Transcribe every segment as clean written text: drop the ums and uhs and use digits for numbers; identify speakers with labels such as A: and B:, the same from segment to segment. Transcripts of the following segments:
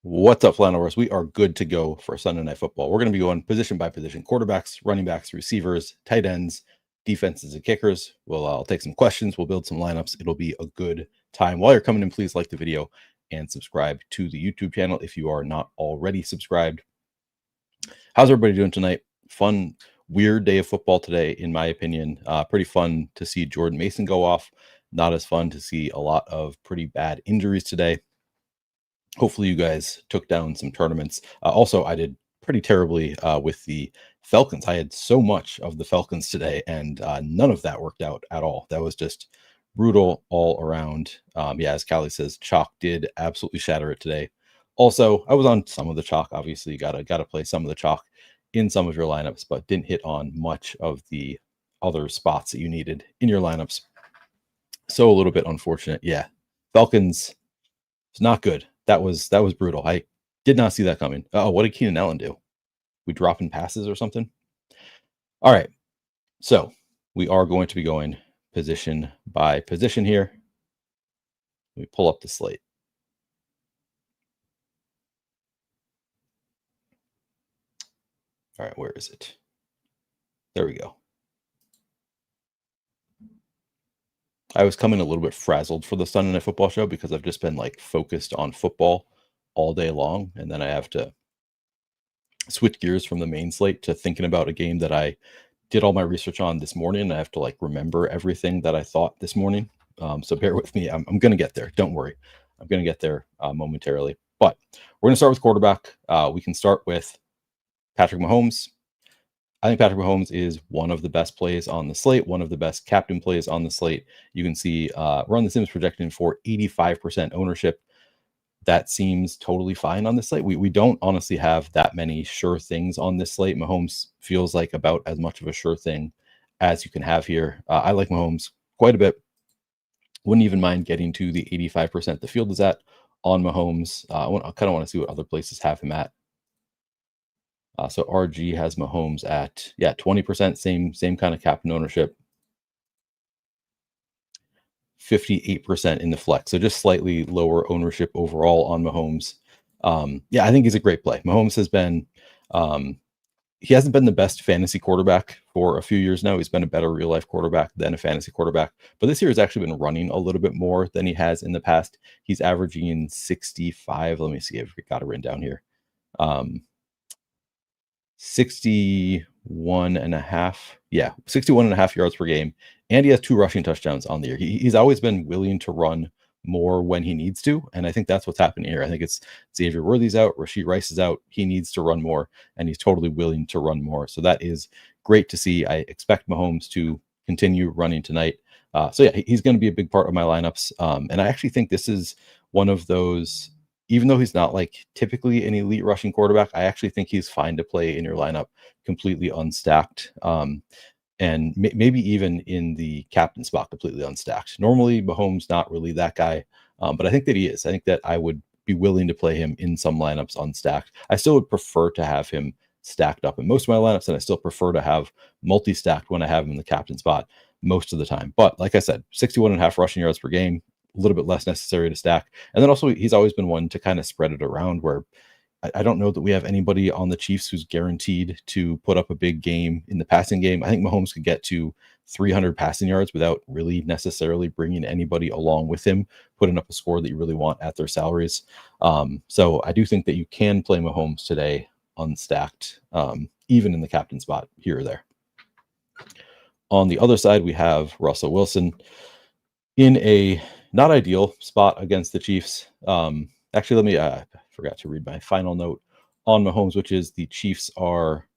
A: What's up, Flannelverse? We are good to go for Sunday Night Football. We're going to be going position by position: quarterbacks, running backs, receivers, tight ends, defenses, and kickers. I'll take some questions. We'll build some lineups. It'll be a good time. While you're coming in, please like the video and subscribe to the YouTube channel if you are not already subscribed. How's everybody doing tonight? Fun, weird day of football today, in my opinion. Pretty fun to see Jordan Mason go off. Not as fun to see a lot of pretty bad injuries today. Hopefully you guys took down some tournaments. Also, I did pretty terribly with the Falcons. I had so much of the Falcons today, and none of that worked out at all. That was just brutal all around. Yeah, as Callie says, chalk did absolutely shatter it today. Also, I was on some of the chalk. Obviously, you gotta play some of the chalk in some of your lineups, but didn't hit on much of the other spots that you needed in your lineups. So a little bit unfortunate. Yeah, Falcons, it's not good. That was brutal. I did not see that coming. Oh, what did Keenan Allen do? We dropping passes or something? All right. So we are going to be going position by position here. Let me pull up the slate. All right, where is it? There we go. I was coming a little bit frazzled for the Sunday Night Football show because I've just been like focused on football all day long, and then I have to switch gears from the main slate to thinking about a game that I did all my research on this morning. I have to like remember everything that I thought this morning. So bear with me. I'm going to get there. Don't worry. I'm going to get there momentarily. But we're going to start with quarterback. We can start with Patrick Mahomes. I think Patrick Mahomes is one of the best plays on the slate, one of the best captain plays on the slate. You can see Run the Sims projecting for 85% ownership. That seems totally fine on this slate. We don't honestly have that many sure things on this slate. Mahomes feels like about as much of a sure thing as you can have here. I like Mahomes quite a bit. Wouldn't even mind getting to the 85% the field is at on Mahomes. I kind of want to see what other places have him at. So RG has Mahomes at 20%, same kind of captain ownership. 58% in the flex, so just slightly lower ownership overall on Mahomes. I think he's a great play. Mahomes has been, he hasn't been the best fantasy quarterback for a few years now. He's been a better real life quarterback than a fantasy quarterback, but this year has actually been running a little bit more than he has in the past. He's averaging 65. Let me see if we got it written down here. 61 and a half. Yeah, 61 and a half yards per game. And he has 2 rushing touchdowns on the year. He's always been willing to run more when he needs to. And I think that's what's happening here. I think it's Xavier Worthy's out, Rashid Rice is out. He needs to run more, and he's totally willing to run more. So that is great to see. I expect Mahomes to continue running tonight. He's going to be a big part of my lineups. And I actually think this is one of those, even though he's not like typically an elite rushing quarterback, I actually think he's fine to play in your lineup completely unstacked. And maybe even in the captain spot completely unstacked. Normally, Mahomes not really that guy, but I think that he is. I think that I would be willing to play him in some lineups unstacked. I still would prefer to have him stacked up in most of my lineups, and I still prefer to have multi-stacked when I have him in the captain spot most of the time. But like I said, 61 and a half rushing yards per game, a little bit less necessary to stack. And then also he's always been one to kind of spread it around, where I don't know that we have anybody on the Chiefs who's guaranteed to put up a big game in the passing game. I think Mahomes could get to 300 passing yards without really necessarily bringing anybody along with him, putting up a score that you really want at their salaries. So I do think that you can play Mahomes today unstacked, even in the captain spot here or there. On the other side, we have Russell Wilson in a not ideal spot against the Chiefs. Actually, I forgot to read my final note on Mahomes, which is the Chiefs are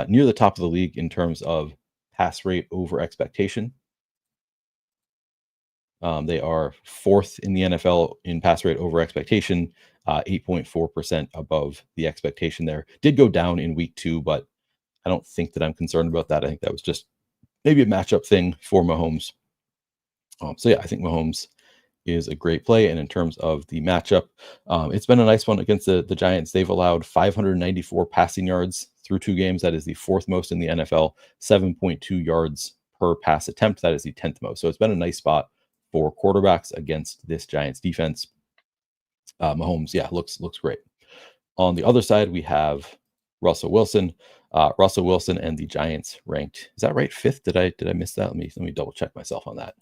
A: near the top of the league in terms of pass rate over expectation. They are 4th in the NFL in pass rate over expectation, 8.4% above the expectation there. Did go down in week 2, but I don't think that I'm concerned about that. I think that was just maybe a matchup thing for Mahomes. I think Mahomes is a great play. And in terms of the matchup, it's been a nice one against the Giants. They've allowed 594 passing yards through 2 games. That is the 4th most in the NFL, 7.2 yards per pass attempt. That is the 10th most. So it's been a nice spot for quarterbacks against this Giants defense. Mahomes, yeah, looks great. On the other side, we have Russell Wilson. Russell Wilson and the Giants ranked. Is that right? Fifth? Did I miss that? Let me double check myself on that.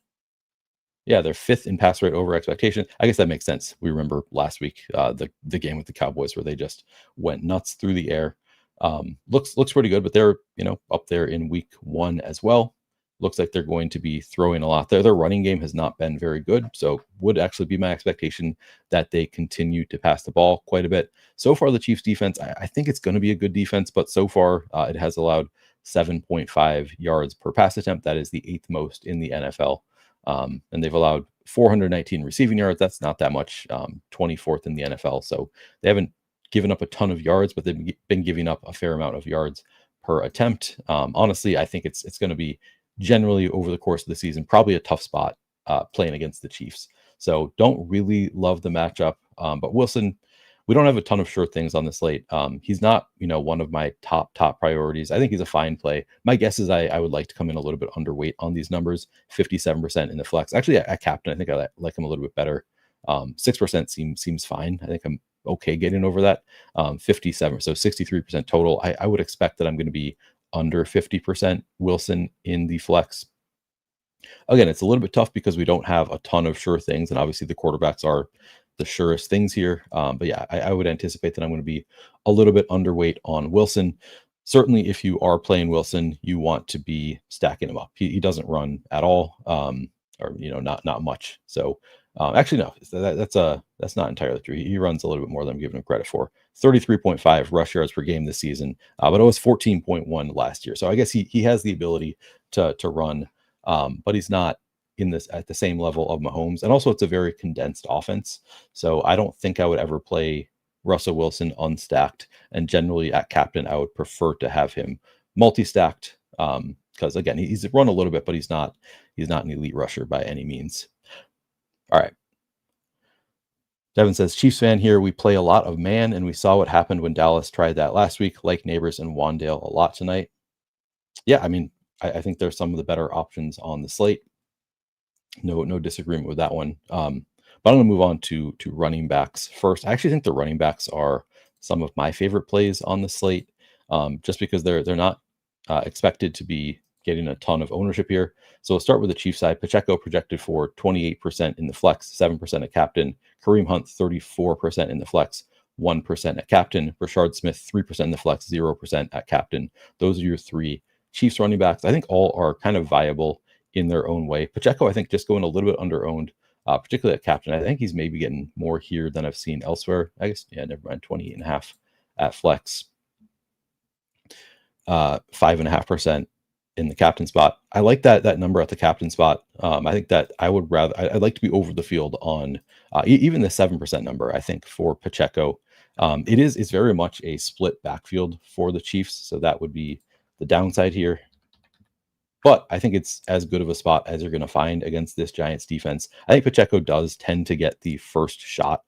A: Yeah, they're fifth in pass rate over expectation. I guess that makes sense. We remember last week the game with the Cowboys where they just went nuts through the air. Looks pretty good, but they're up there in week one as well. Looks like they're going to be throwing a lot there. Their running game has not been very good, so would actually be my expectation that they continue to pass the ball quite a bit. So far, the Chiefs defense, I think it's going to be a good defense, but so far it has allowed 7.5 yards per pass attempt. That is the eighth most in the NFL. And they've allowed 419 receiving yards. That's not that much, 24th in the NFL. So they haven't given up a ton of yards, but they've been giving up a fair amount of yards per attempt. Honestly, I think it's going to be generally over the course of the season, probably a tough spot playing against the Chiefs. So don't really love the matchup. But Wilson, we don't have a ton of sure things on the slate. He's not, one of my top priorities. I think he's a fine play. My guess is I would like to come in a little bit underweight on these numbers, 57% in the flex. Actually, at captain, I think I like him a little bit better. 6% seems fine. I think I'm okay getting over that. 57, so 63% total. I would expect that I'm going to be under 50% Wilson in the flex. Again, it's a little bit tough because we don't have a ton of sure things, and obviously the quarterbacks are the surest things here. But yeah, I would anticipate that I'm going to be a little bit underweight on Wilson. Certainly, if you are playing Wilson, you want to be stacking him up. He doesn't run at all, or not much. So actually, no, that's not entirely true. He runs a little bit more than I'm giving him credit for. 33.5 rush yards per game this season, but it was 14.1 last year. So I guess he has the ability to run, but he's not at the same level of Mahomes. And also, it's a very condensed offense. So I don't think I would ever play Russell Wilson unstacked. And generally, at captain, I would prefer to have him multi-stacked because again, he's run a little bit, but he's not an elite rusher by any means. All right. Devin says, Chiefs fan here. We play a lot of man, and we saw what happened when Dallas tried that last week. Like Neighbors and Wandale a lot tonight. Yeah, I mean, I think there's some of the better options on the slate. No disagreement with that one. But I'm going to move on to running backs first. I actually think the running backs are some of my favorite plays on the slate, just because they're not expected to be getting a ton of ownership here. So we'll start with the Chiefs side. Pacheco projected for 28% in the flex, 7% at captain. Kareem Hunt, 34% in the flex, 1% at captain. Rashard Smith, 3% in the flex, 0% at captain. Those are your three Chiefs running backs. I think all are kind of viable in their own way. Pacheco, I think, just going a little bit under-owned, particularly at captain. I think he's maybe getting more here than I've seen elsewhere. I guess, yeah, never mind, 28.5 at flex. 5.5% in the captain spot. I like that number at the captain spot. I think that I'd like to be over the field on even the 7% number. I think for Pacheco, it's very much a split backfield for the Chiefs, so that would be the downside here. But I think it's as good of a spot as you're going to find against this Giants defense. I think Pacheco does tend to get the first shot.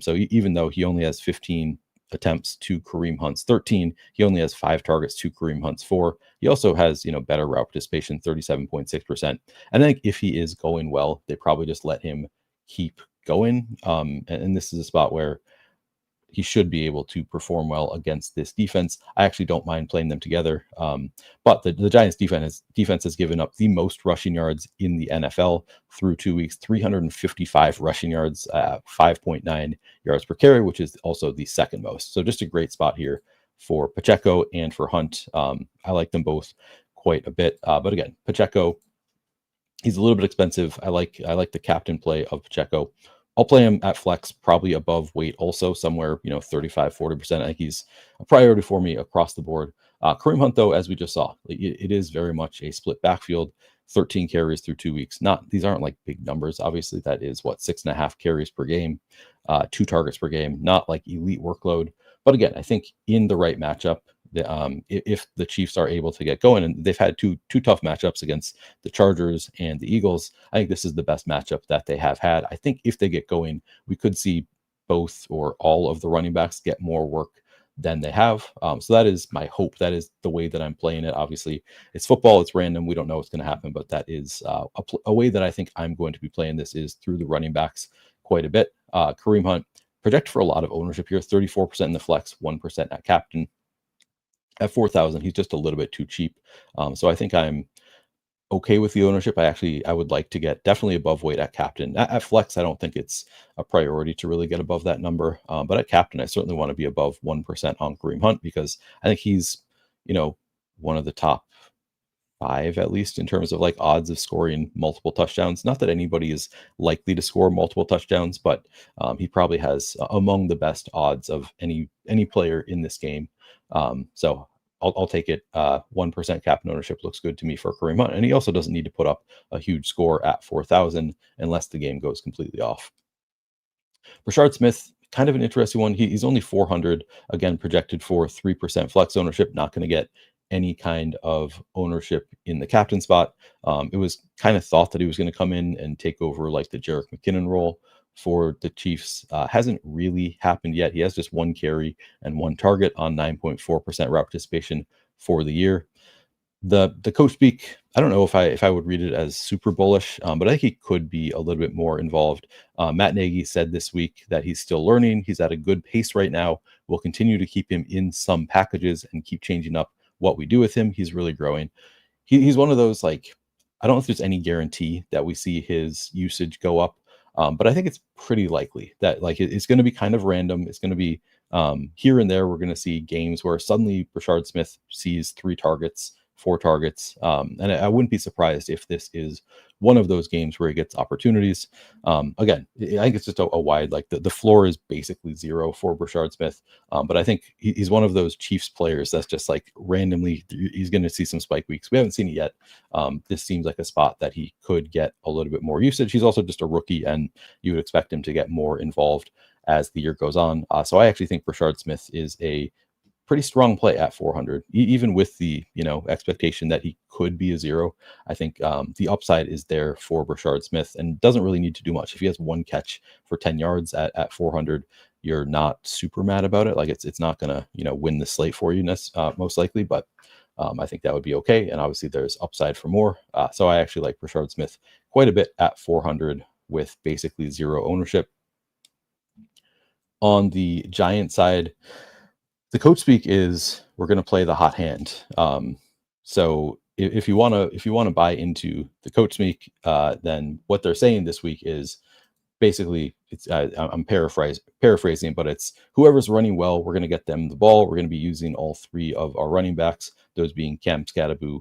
A: So even though he only has 15 attempts to Kareem Hunt's 13, he only has 5 targets to Kareem Hunt's 4. He also has, better route participation, 37.6%. And I think if he is going well, they probably just let him keep going. And this is a spot where he should be able to perform well against this defense. I actually don't mind playing them together. But the Giants defense has given up the most rushing yards in the NFL through 2 weeks, 355 rushing yards, 5.9 yards per carry, which is also the second most. So just a great spot here for Pacheco and for Hunt. I like them both quite a bit. But again, Pacheco, he's a little bit expensive. I like the captain play of Pacheco. I'll play him at flex, probably above weight also, somewhere, 35, 40%. I think he's a priority for me across the board. Kareem Hunt, though, as we just saw, it is very much a split backfield, 13 carries through 2 weeks. These aren't like big numbers. Obviously, that is 6.5 carries per game, 2 targets per game, not like elite workload. But again, I think in the right matchup, if the Chiefs are able to get going, and they've had two tough matchups against the Chargers and the Eagles, I think this is the best matchup that they have had. I think if they get going, we could see both or all of the running backs get more work than they have. So that is my hope. That is the way that I'm playing it. Obviously, it's football. It's random. We don't know what's going to happen, but that is a way that I think I'm going to be playing this is through the running backs quite a bit. Kareem Hunt, project for a lot of ownership here, 34% in the flex, 1% at captain. At 4,000, he's just a little bit too cheap. So I think I'm okay with the ownership. I would like to get definitely above weight at captain. At flex, I don't think it's a priority to really get above that number. But at captain, I certainly want to be above 1% on Kareem Hunt, because I think he's, one of the top five, at least in terms of like odds of scoring multiple touchdowns. Not that anybody is likely to score multiple touchdowns, but he probably has among the best odds of any player in this game. So I'll take it. 1% captain ownership looks good to me for Kareem Hunt, and he also doesn't need to put up a huge score at 4,000 unless the game goes completely off. Rashard Smith, kind of an interesting one. He's only 400, again, projected for 3% flex ownership, not going to get any kind of ownership in the captain spot. It was kind of thought that he was going to come in and take over like the Jerick McKinnon role for the Chiefs. Hasn't really happened yet. He has just one carry and one target on 9.4% route participation for the year. The coach speak, I don't know if I would read it as super bullish, but I think he could be a little bit more involved. Matt Nagy said this week that he's still learning. He's at a good pace right now. We'll continue to keep him in some packages and keep changing up what we do with him. He's really growing. He's one of those, like, I don't know if there's any guarantee that we see his usage go up, but I think it's pretty likely that like it's going to be kind of random. It's going to be here and there. We're going to see games where suddenly Rashard Smith sees 3 targets, 4 targets. And I wouldn't be surprised if this is one of those games where he gets opportunities. Again, I think it's just a wide, like the floor is basically 0 for Rashard Smith. But I think he's one of those Chiefs players that's just like randomly, he's going to see some spike weeks. We haven't seen it yet. This seems like a spot that he could get a little bit more usage. He's also just a rookie, and you would expect him to get more involved as the year goes on. So I actually think Rashard Smith is a pretty strong play at 400, even with the expectation that he could be a 0. I think the upside is there for Rashard Smith and doesn't really need to do much. If he has one catch for 10 yards at 400, you're not super mad about it. Like it's not gonna win the slate for you most likely, but I think that would be okay. And obviously there's upside for more. So I actually like Rashard Smith quite a bit at 400 with basically 0 ownership. On the Giant side, the coach speak is we're going to play the hot hand. So if you want to buy into the coach speak, then what they're saying this week is basically I'm paraphrasing, but it's whoever's running well, we're going to get them the ball. We're going to be using all 3 of our running backs, those being Cam Scatterbu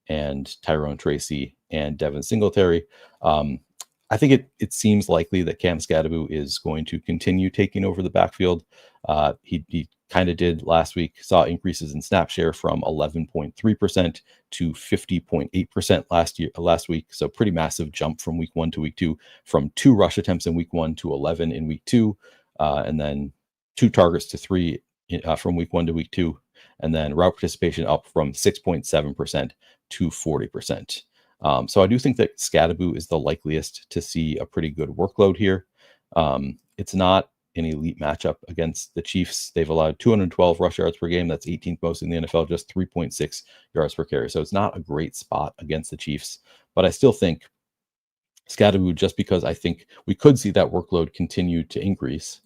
A: and Tyrone Tracy and Devin Singletary. I think it seems likely that Cam Scatterbu is going to continue taking over the backfield. He kind of did last week, saw increases in snap share from 11.3% to 50.8% last week. So pretty massive jump from week 1 to week 2, from 2 rush attempts in week 1 to 11 in week 2, and then 2 targets to 3 from week 1 to week 2, and then route participation up from 6.7% to 40%. So I do think that Scatterbu is the likeliest to see a pretty good workload here. It's not an elite matchup against the Chiefs. They've allowed 212 rush yards per game. That's 18th most in the NFL, just 3.6 yards per carry. So it's not a great spot against the Chiefs, but I still think Scatterbu, just because I think we could see that workload continue to increase,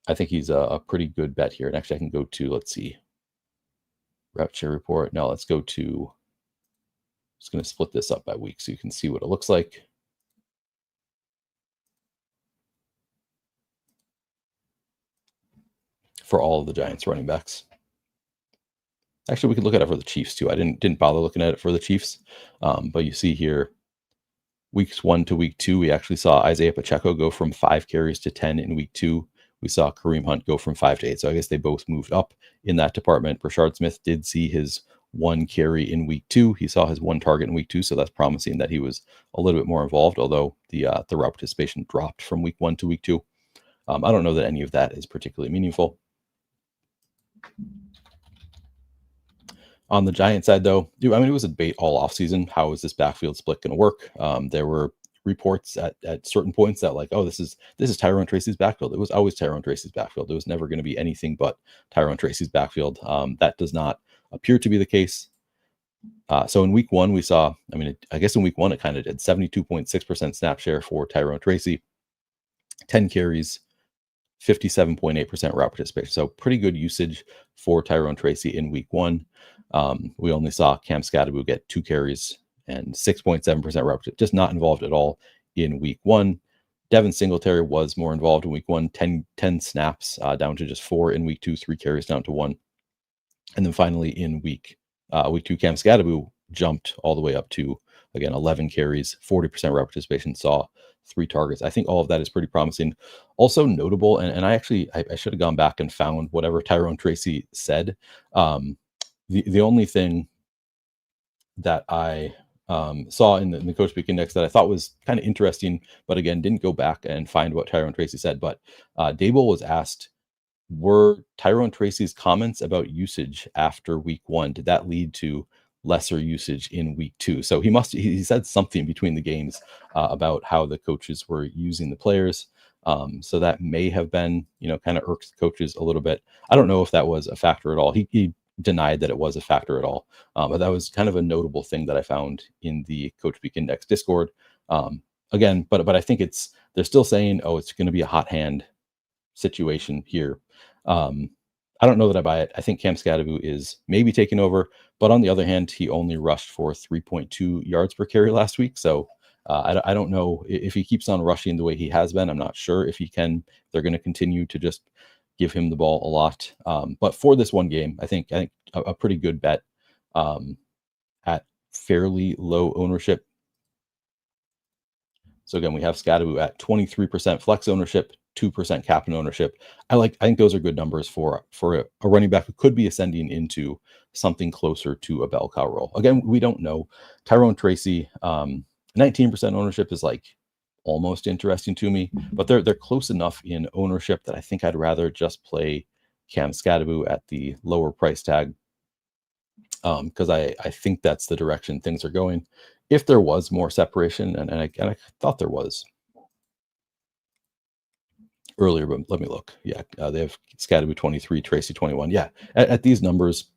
A: I think he's a pretty good bet here. And actually I can go to, let's see, route share report. No, let's go to, just going to split this up by week so you can see what it looks like. For all of the Giants running backs. Actually, we could look at it for the Chiefs too. I didn't bother looking at it for the Chiefs, but you see here, weeks 1 to week 2, we actually saw Isaiah Pacheco go from 5 carries to 10 in week 2. We saw Kareem Hunt go from 5 to 8. So I guess they both moved up in that department. Rashard Smith did see his 1 carry in week 2. He saw his 1 target in week 2, so that's promising that he was a little bit more involved. Although the route participation dropped from week 1 to week 2. I don't know that any of that is particularly meaningful. On the Giant side, though, it was a debate all offseason. How is this backfield split going to work? There were reports at certain points that like, oh, this is Tyrone Tracy's backfield. It was always Tyrone Tracy's backfield. It was never going to be anything but Tyrone Tracy's backfield. That does not appear to be the case. So in week 1, we saw, I guess in week 1, it kind of did 72.6% snap share for Tyrone Tracy, 10 carries, 57.8% route participation. So pretty good usage for Tyrone Tracy in week one. We only saw Cam Scatterbu get 2 carries and 6.7% route, just not involved at all in week one. Devin Singletary was more involved in week one, 10 snaps down to just 4 in week two, 3 carries down to 1. And then finally in week two, Cam Scatterbu jumped all the way up to, again, 11 carries, 40% route participation, saw 3 targets. I think all of that is pretty promising. Also notable, and I should have gone back and found whatever Tyrone Tracy said. The only thing that I saw in the Coach Speak Index that I thought was kind of interesting, but again, didn't go back and find what Tyrone Tracy said. But Dable was asked, were Tyrone Tracy's comments about usage after week one, did that lead to lesser usage in week two? So he said something between the games about how the coaches were using the players. So that may have been, kind of irks the coaches a little bit. I don't know if that was a factor at all. He denied that it was a factor at all. But that was kind of a notable thing that I found in the Coach Speak Index Discord. Again, but I think they're still saying, oh, it's going to be a hot hand situation here. I don't know that I buy it. I think Cam Scatterbu is maybe taking over, but on the other hand, he only rushed for 3.2 yards per carry last week. So I don't know if he keeps on rushing the way he has been. I'm not sure if they're going to continue to just give him the ball a lot. But for this one game, I think a pretty good bet at fairly low ownership. So again, we have Scatterbu at 23% flex ownership, 2% captain ownership. I think those are good numbers for a running back who could be ascending into something closer to a bell cow role. Again, we don't know. Tyrone Tracy, 19% ownership is like almost interesting to me, but they're close enough in ownership that I think I'd rather just play Cam Scatterbu at the lower price tag, because I think that's the direction things are going. If there was more separation, and I thought there was earlier, but let me look. Yeah, they have Scatterbu 23, Tracy 21. Yeah, at these numbers,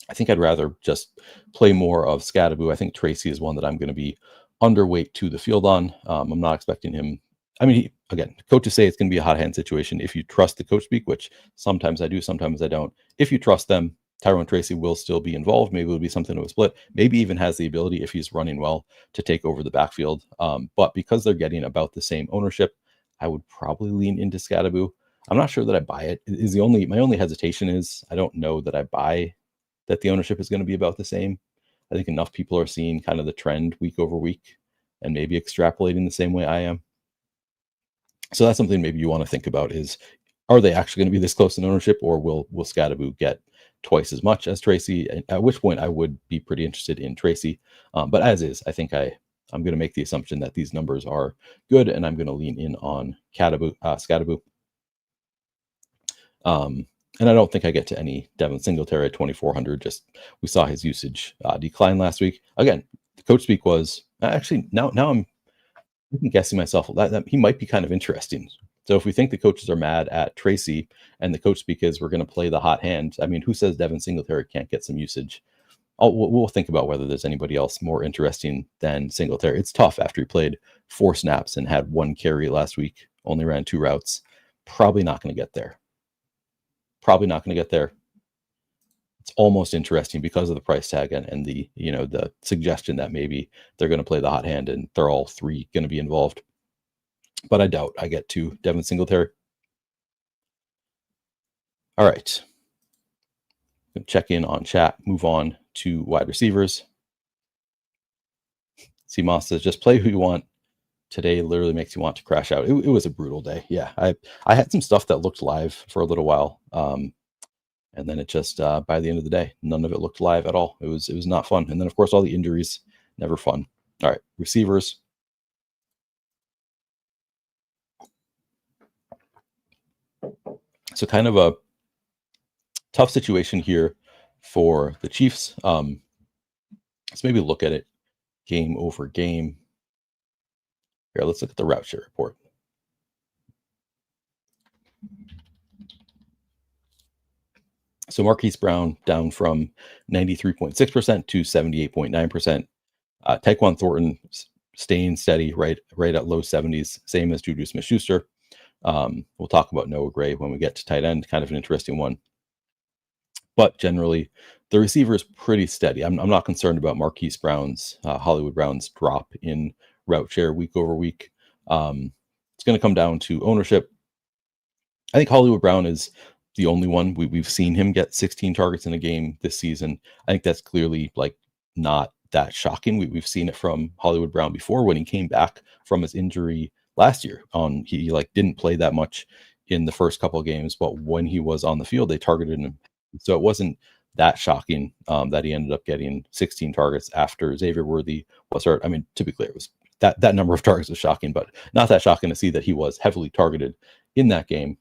A: I think I'd rather just play more of Scatterbu. I think Tracy is one that I'm going to be underweight to the field on. I'm not expecting him. I mean, again, coaches say it's going to be a hot hand situation if you trust the coach speak, which sometimes I do, sometimes I don't. If you trust them, Tyrone Tracy will still be involved. Maybe it'll be something of a split. Maybe even has the ability, if he's running well, to take over the backfield. But because they're getting about the same ownership, I would probably lean into Scatterbu. I'm not sure that I buy it. My only hesitation is I don't know that I buy that the ownership is going to be about the same. I think enough people are seeing kind of the trend week over week and maybe extrapolating the same way I am. So that's something maybe you want to think about is, are they actually going to be this close in ownership, or will Scatterbu get twice as much as Tracy? At which point I would be pretty interested in Tracy. But as is, I think I'm going to make the assumption that these numbers are good, and I'm going to lean in on Scatterbu. And I don't think I get to any Devin Singletary at 2,400. Just we saw his usage decline last week. Again, the coach speak was actually now I'm guessing myself that he might be kind of interesting. So if we think the coaches are mad at Tracy and the coach speak is we're going to play the hot hand, I mean, who says Devin Singletary can't get some usage? We'll think about whether there's anybody else more interesting than Singletary. It's tough after he played 4 snaps and had 1 carry last week, only ran 2 routes. Probably not going to get there. It's almost interesting because of the price tag and the the suggestion that maybe they're going to play the hot hand and they're all 3 going to be involved. But I doubt I get to Devin Singletary. All right. Check in on chat. Move on to wide receivers. C Moss says, just play who you want. Today literally makes you want to crash out. It was a brutal day. Yeah, I had some stuff that looked live for a little while, and then it just by the end of the day, none of it looked live at all. It was not fun. And then of course all the injuries, never fun. All right, receivers. So kind of a tough situation here for the Chiefs. Let's maybe look at it game over game. Here, let's look at the route share report. So Marquise Brown down from 93.6% to 78.9%. Tyquan Thornton staying steady, right at low 70s, same as Juju Smith-Schuster. We'll talk about Noah Gray when we get to tight end, kind of an interesting one. But generally, the receiver is pretty steady. I'm not concerned about Marquise Brown's, Hollywood Brown's drop in route share week over week. It's going to come down to ownership. I think Hollywood Brown is the only one we've seen him get 16 targets in a game this season. I think that's clearly like not that shocking. We've seen it from Hollywood Brown before when he came back from his injury last year. He like didn't play that much in the first couple of games, but when he was on the field, they targeted him. So it wasn't that shocking that he ended up getting 16 targets after Xavier Worthy was hurt. I mean, to be clear, it was that number of targets was shocking, but not that shocking to see that he was heavily targeted in that game.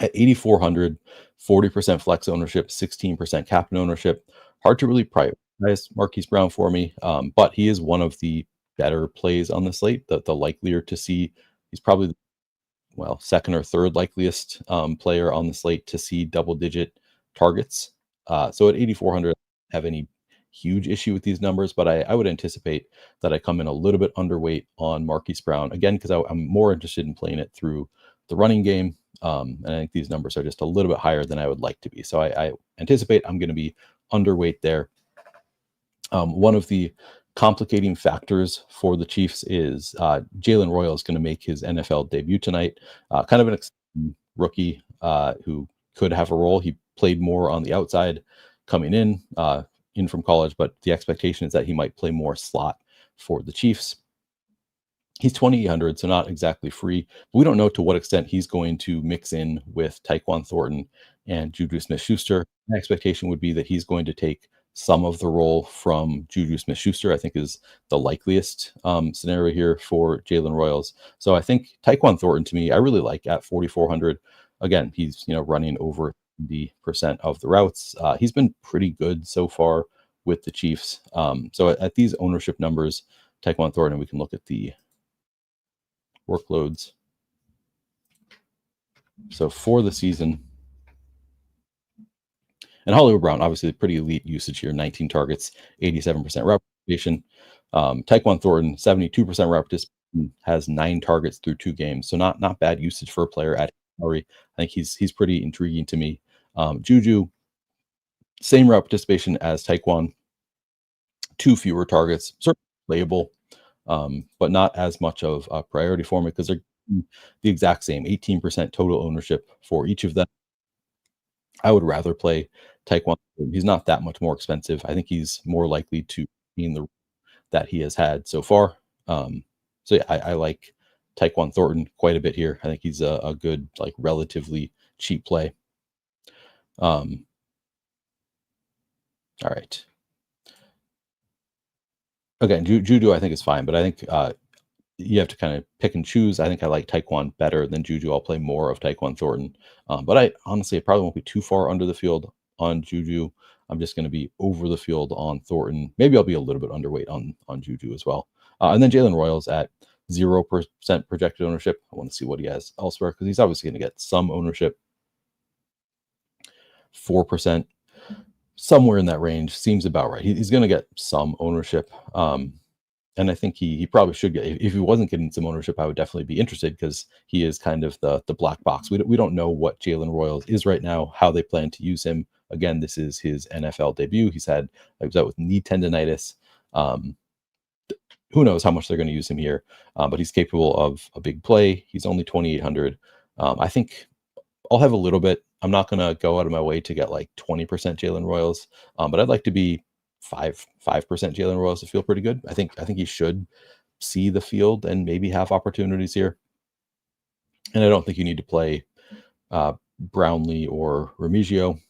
A: At 8,400, 40% flex ownership, 16% captain ownership. Hard to really prioritize Marquise Brown for me, but he is one of the better plays on the slate, the likelier to see. He's probably, well, second or third likeliest player on the slate to see double-digit targets. So at 8,400, I have any huge issue with these numbers, but I would anticipate that I come in a little bit underweight on Marquise Brown, again, because I'm more interested in playing it through the running game. And I think these numbers are just a little bit higher than I would like to be. So I anticipate I'm going to be underweight there. One of the complicating factors for the Chiefs is Jalen Royal is going to make his NFL debut tonight. Kind of an rookie who could have a role. He played more on the outside coming in from college, but the expectation is that he might play more slot for the Chiefs. He's 2,800, so not exactly free. But we don't know to what extent he's going to mix in with Tyquan Thornton and Juju Smith-Schuster. My expectation would be that he's going to take some of the role from Juju Smith-Schuster, I think is the likeliest scenario here for Jalen Royals. So I think Tyquan Thornton, to me, I really like at 4,400. Again, he's running over 70% of the routes. He's been pretty good so far with the Chiefs. So at these ownership numbers, Tyquan Thornton, we can look at the workloads. So for the season, and Hollywood Brown, obviously pretty elite usage here, 19 targets, 87% route participation. Tyquan Thornton, 72% route participation, has 9 targets through 2 games. So not bad usage for a player at salary. I think he's pretty intriguing to me. Juju, same route participation as Tyquan, 2 fewer targets, certainly playable, but not as much of a priority for me because they're the exact same, 18% total ownership for each of them. I would rather play Tyquan. He's not that much more expensive. I think he's more likely to mean the that he has had so far. So yeah, I like Tyquan Thornton quite a bit here. I think he's a good, like, relatively cheap play. All right. Again, Juju I think is fine, but I think you have to kind of pick and choose. I think I like Tyquan better than Juju. I'll play more of Tyquan Thornton. But I honestly, it probably won't be too far under the field on Juju. I'm just going to be over the field on Thornton. Maybe I'll be a little bit underweight on Juju as well. And then Jalen Royals at 0% projected ownership. I want to see what he has elsewhere because he's obviously going to get some ownership. 4%, somewhere in that range seems about right. He's going to get some ownership. And I think he probably should get, if he wasn't getting some ownership, I would definitely be interested because he is kind of the black box. We don't know what Jalen Royals is right now, how they plan to use him. Again, this is his NFL debut. He was out with knee tendonitis. Who knows how much they're going to use him here, but he's capable of a big play. He's only 2,800. I think I'll have a little bit. I'm not going to go out of my way to get like 20% Jalen Royals, but I'd like to be 5% Jalen Royals to feel pretty good. I think he should see the field and maybe have opportunities here. And I don't think you need to play Brownlee or Remigio.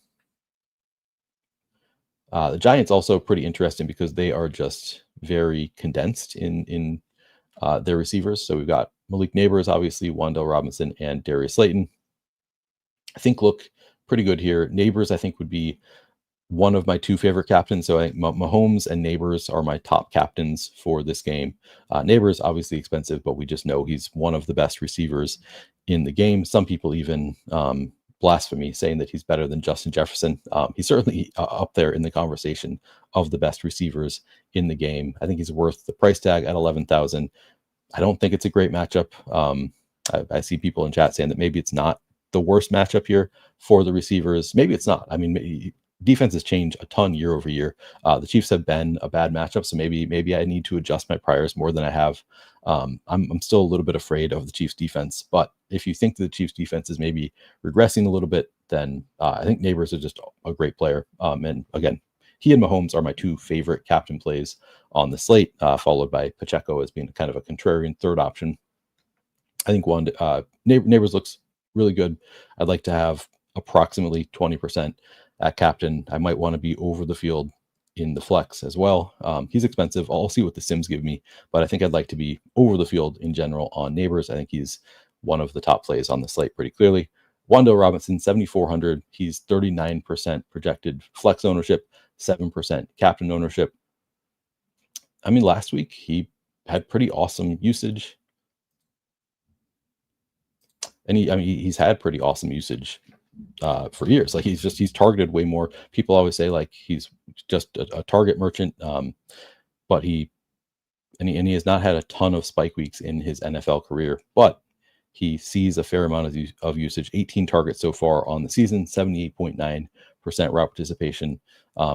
A: The Giants also pretty interesting because they are just very condensed in their receivers. So we've got Malik Neighbors, obviously, Wan'Dale Robinson, and Darius Slayton. I think look pretty good here. Neighbors, I think, would be one of my 2 favorite captains. So I think Mahomes and Neighbors are my top captains for this game. Neighbors, obviously expensive, but we just know he's one of the best receivers in the game. Some people even blasphemy saying that he's better than Justin Jefferson. He's certainly up there in the conversation of the best receivers in the game. I think he's worth the price tag at 11,000. I don't think it's a great matchup. I see people in chat saying that maybe it's not the worst matchup here for the receivers. Maybe it's not. I mean, defenses change a ton year over year. The Chiefs have been a bad matchup, so maybe I need to adjust my priors more than I have. I'm still a little bit afraid of the Chiefs defense, but if you think the Chiefs defense is maybe regressing a little bit, then I think Neighbors is just a great player. And again, he and Mahomes are my two favorite captain plays on the slate, followed by Pacheco as being kind of a contrarian third option. I think Neighbors looks really good. I'd like to have approximately 20% at captain. I might want to be over the field in the flex as well. He's expensive. I'll see what the Sims give me, but I think I'd like to be over the field in general on Neighbors. I think he's one of the top plays on the slate pretty clearly. Wan'Dale Robinson, 7,400. He's 39% projected flex ownership, 7% captain ownership. I mean, last week he had pretty awesome usage. And he's had pretty awesome usage for years. Like he's targeted way more. People always say like he's just a target merchant, but he has not had a ton of spike weeks in his NFL career, but he sees a fair amount of usage. 18 targets so far on the season, 78.9% route participation.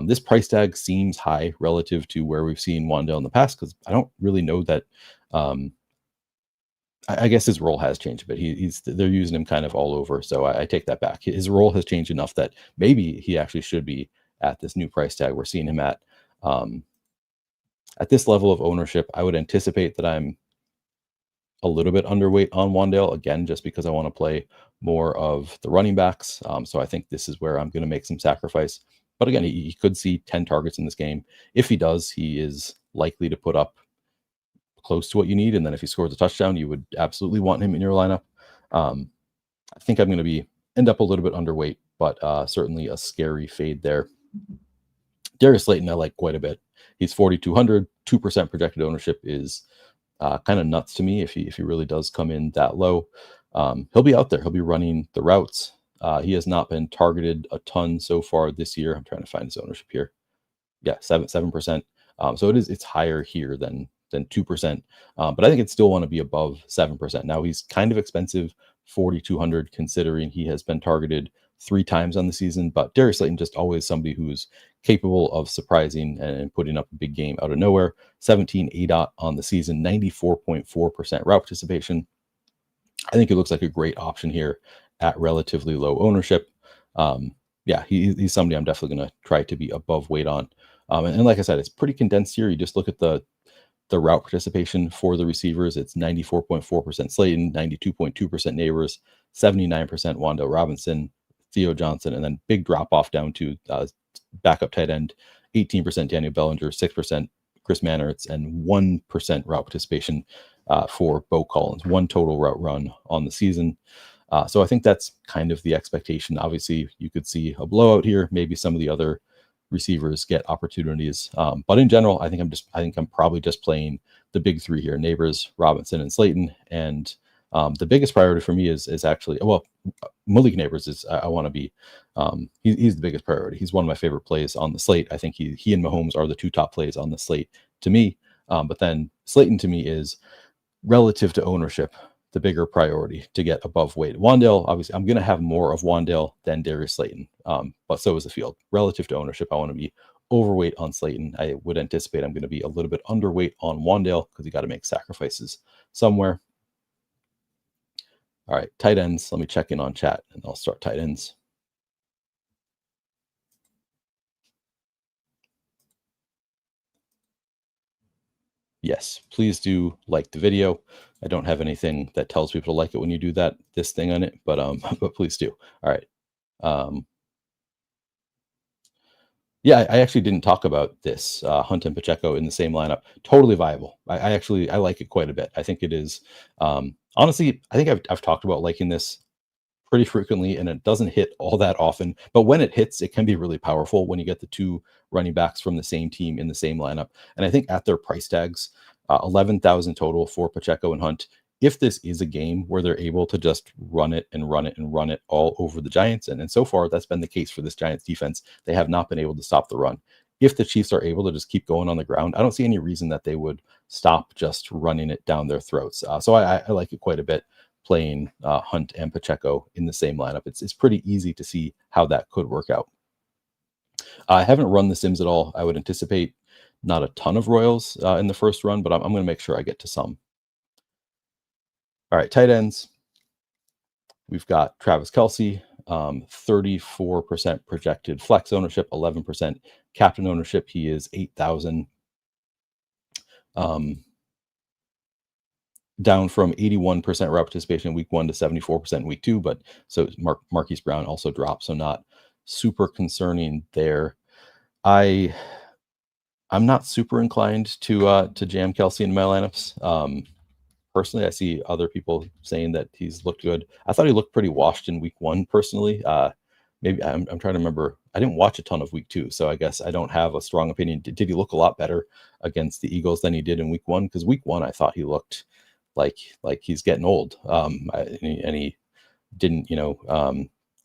A: This price tag seems high relative to where we've seen Wan'Dale in the past, because I don't really know that. I guess his role has changed a bit. They're using him kind of all over, so I take that back. His role has changed enough that maybe he actually should be at this new price tag we're seeing him at. At this level of ownership, I would anticipate that I'm a little bit underweight on Wan'Dale, again, just because I want to play more of the running backs. So I think this is where I'm going to make some sacrifice. But again, he could see 10 targets in this game. If he does, he is likely to put up close to what you need. And then if he scores a touchdown, you would absolutely want him in your lineup. I think I'm going to end up a little bit underweight, but certainly a scary fade there. Darius Slayton, I like quite a bit. He's 4,200, 2% projected ownership is kind of nuts to me if he really does come in that low. He'll be out there. He'll be running the routes. He has not been targeted a ton so far this year. I'm trying to find his ownership here. Yeah, 7%. So it's higher here than 2%. But I think it'd still want to be above 7%. Now he's kind of expensive, 4,200, considering he has been targeted 3 times on the season. But Darius Slayton, just always somebody who's capable of surprising and putting up a big game out of nowhere. 17 ADOT on the season, 94.4% route participation. I think it looks like a great option here at relatively low ownership. Yeah, he's somebody I'm definitely going to try to be above weight on. And like I said, it's pretty condensed here. You just look at the route participation for the receivers. It's 94.4% Slayton, 92.2% Neighbors, 79% Wan'Dale Robinson, Theo Johnson, and then big drop off down to backup tight end, 18% Daniel Bellinger, 6% Chris Mannertz, and 1% route participation for Bo Collins, 1 total route run on the season. So I think that's kind of the expectation. Obviously, you could see a blowout here. Maybe some of the other receivers get opportunities, but in general, I think I'm probably just playing the big 3 here: Neighbors, Robinson, and Slayton. And the biggest priority for me is actually, well, Malik Neighbors is, I want to be, he's the biggest priority. He's one of my favorite plays on the slate. I think he and Mahomes are the 2 top plays on the slate to me. But then Slayton to me is, relative to ownership, the bigger priority to get above weight. Wan'Dale, obviously, I'm going to have more of Wan'Dale than Darius Slayton, but so is the field. Relative to ownership, I want to be overweight on Slayton. I would anticipate I'm going to be a little bit underweight on Wan'Dale because you got to make sacrifices somewhere. All right, tight ends. Let me check in on chat, and I'll start tight ends. Yes, please do like the video. I don't have anything that tells people to like it when you do this thing on it, but but please do. All right. Yeah, I actually didn't talk about this Hunt and Pacheco in the same lineup. Totally viable. I like it quite a bit. I think it is. Honestly, I think I've talked about liking this pretty frequently, and it doesn't hit all that often. But when it hits, it can be really powerful when you get the 2 running backs from the same team in the same lineup. And I think at their price tags, 11,000 total for Pacheco and Hunt. If this is a game where they're able to just run it and run it and run it all over the Giants, and so far that's been the case for this Giants defense, they have not been able to stop the run. If the Chiefs are able to just keep going on the ground, I don't see any reason that they would stop just running it down their throats. So I like it quite a bit. playing Hunt and Pacheco in the same lineup. It's pretty easy to see how that could work out. I haven't run the Sims at all. I would anticipate not a ton of Royals in the first run, but I'm going to make sure I get to some. All right, tight ends. We've got Travis Kelce, 34% projected flex ownership, 11% captain ownership. He is 8,000. Down from 81% route participation in week 1 to 74% in week 2, but so Marquise Brown also dropped, so not super concerning there. I'm not super inclined to jam Kelce in my lineups. Personally, I see other people saying that he's looked good. I thought he looked pretty washed in week 1 personally. Maybe I'm trying to remember. I didn't watch a ton of week 2, so I guess I don't have a strong opinion. Did he look a lot better against the Eagles than he did in week 1? Because week 1, I thought he looked like he's getting old. And he didn't,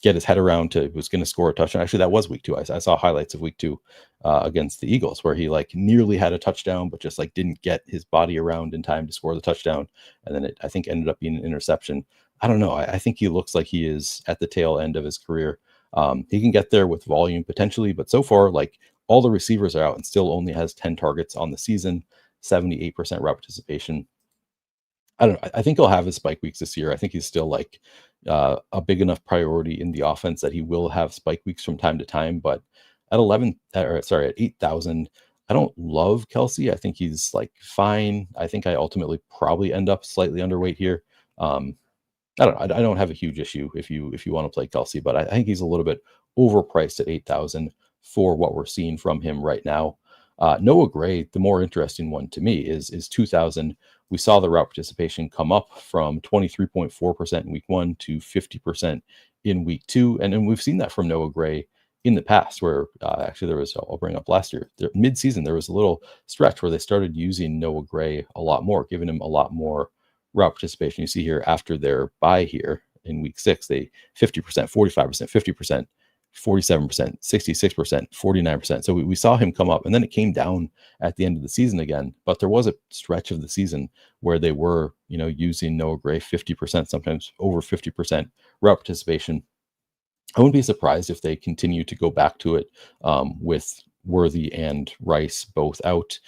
A: get his head around to was going to score a touchdown. Actually, that was week 2. I saw highlights of week 2 against the Eagles where he nearly had a touchdown, but just didn't get his body around in time to score the touchdown. And then it, I think, ended up being an interception. I don't know. I think he looks like he is at the tail end of his career. He can get there with volume potentially, but so far, all the receivers are out and still only has 10 targets on the season, 78% route participation. I don't know. I think he'll have his spike weeks this year. I think he's still a big enough priority in the offense that he will have spike weeks from time to time. But at at 8,000, I don't love Kelce. I think he's fine. I think I ultimately probably end up slightly underweight here. I don't have a huge issue if you want to play Kelce, but I think he's a little bit overpriced at 8,000 for what we're seeing from him right now. Noah Gray, the more interesting one to me, is 2,000. We saw the route participation come up from 23.4% in week 1 to 50% in week 2. And we've seen that from Noah Gray in the past where actually there was, I'll bring up last year, mid-season, there was a little stretch where they started using Noah Gray a lot more, giving him a lot more route participation. You see here after their bye here in week 6, they 50%, 45%, 50%. 47%, 66%, 49%. So we saw him come up and then it came down at the end of the season again. But there was a stretch of the season where they were, using Noah Gray 50%, sometimes over 50% route participation. I wouldn't be surprised if they continue to go back to it with Worthy and Rice both out.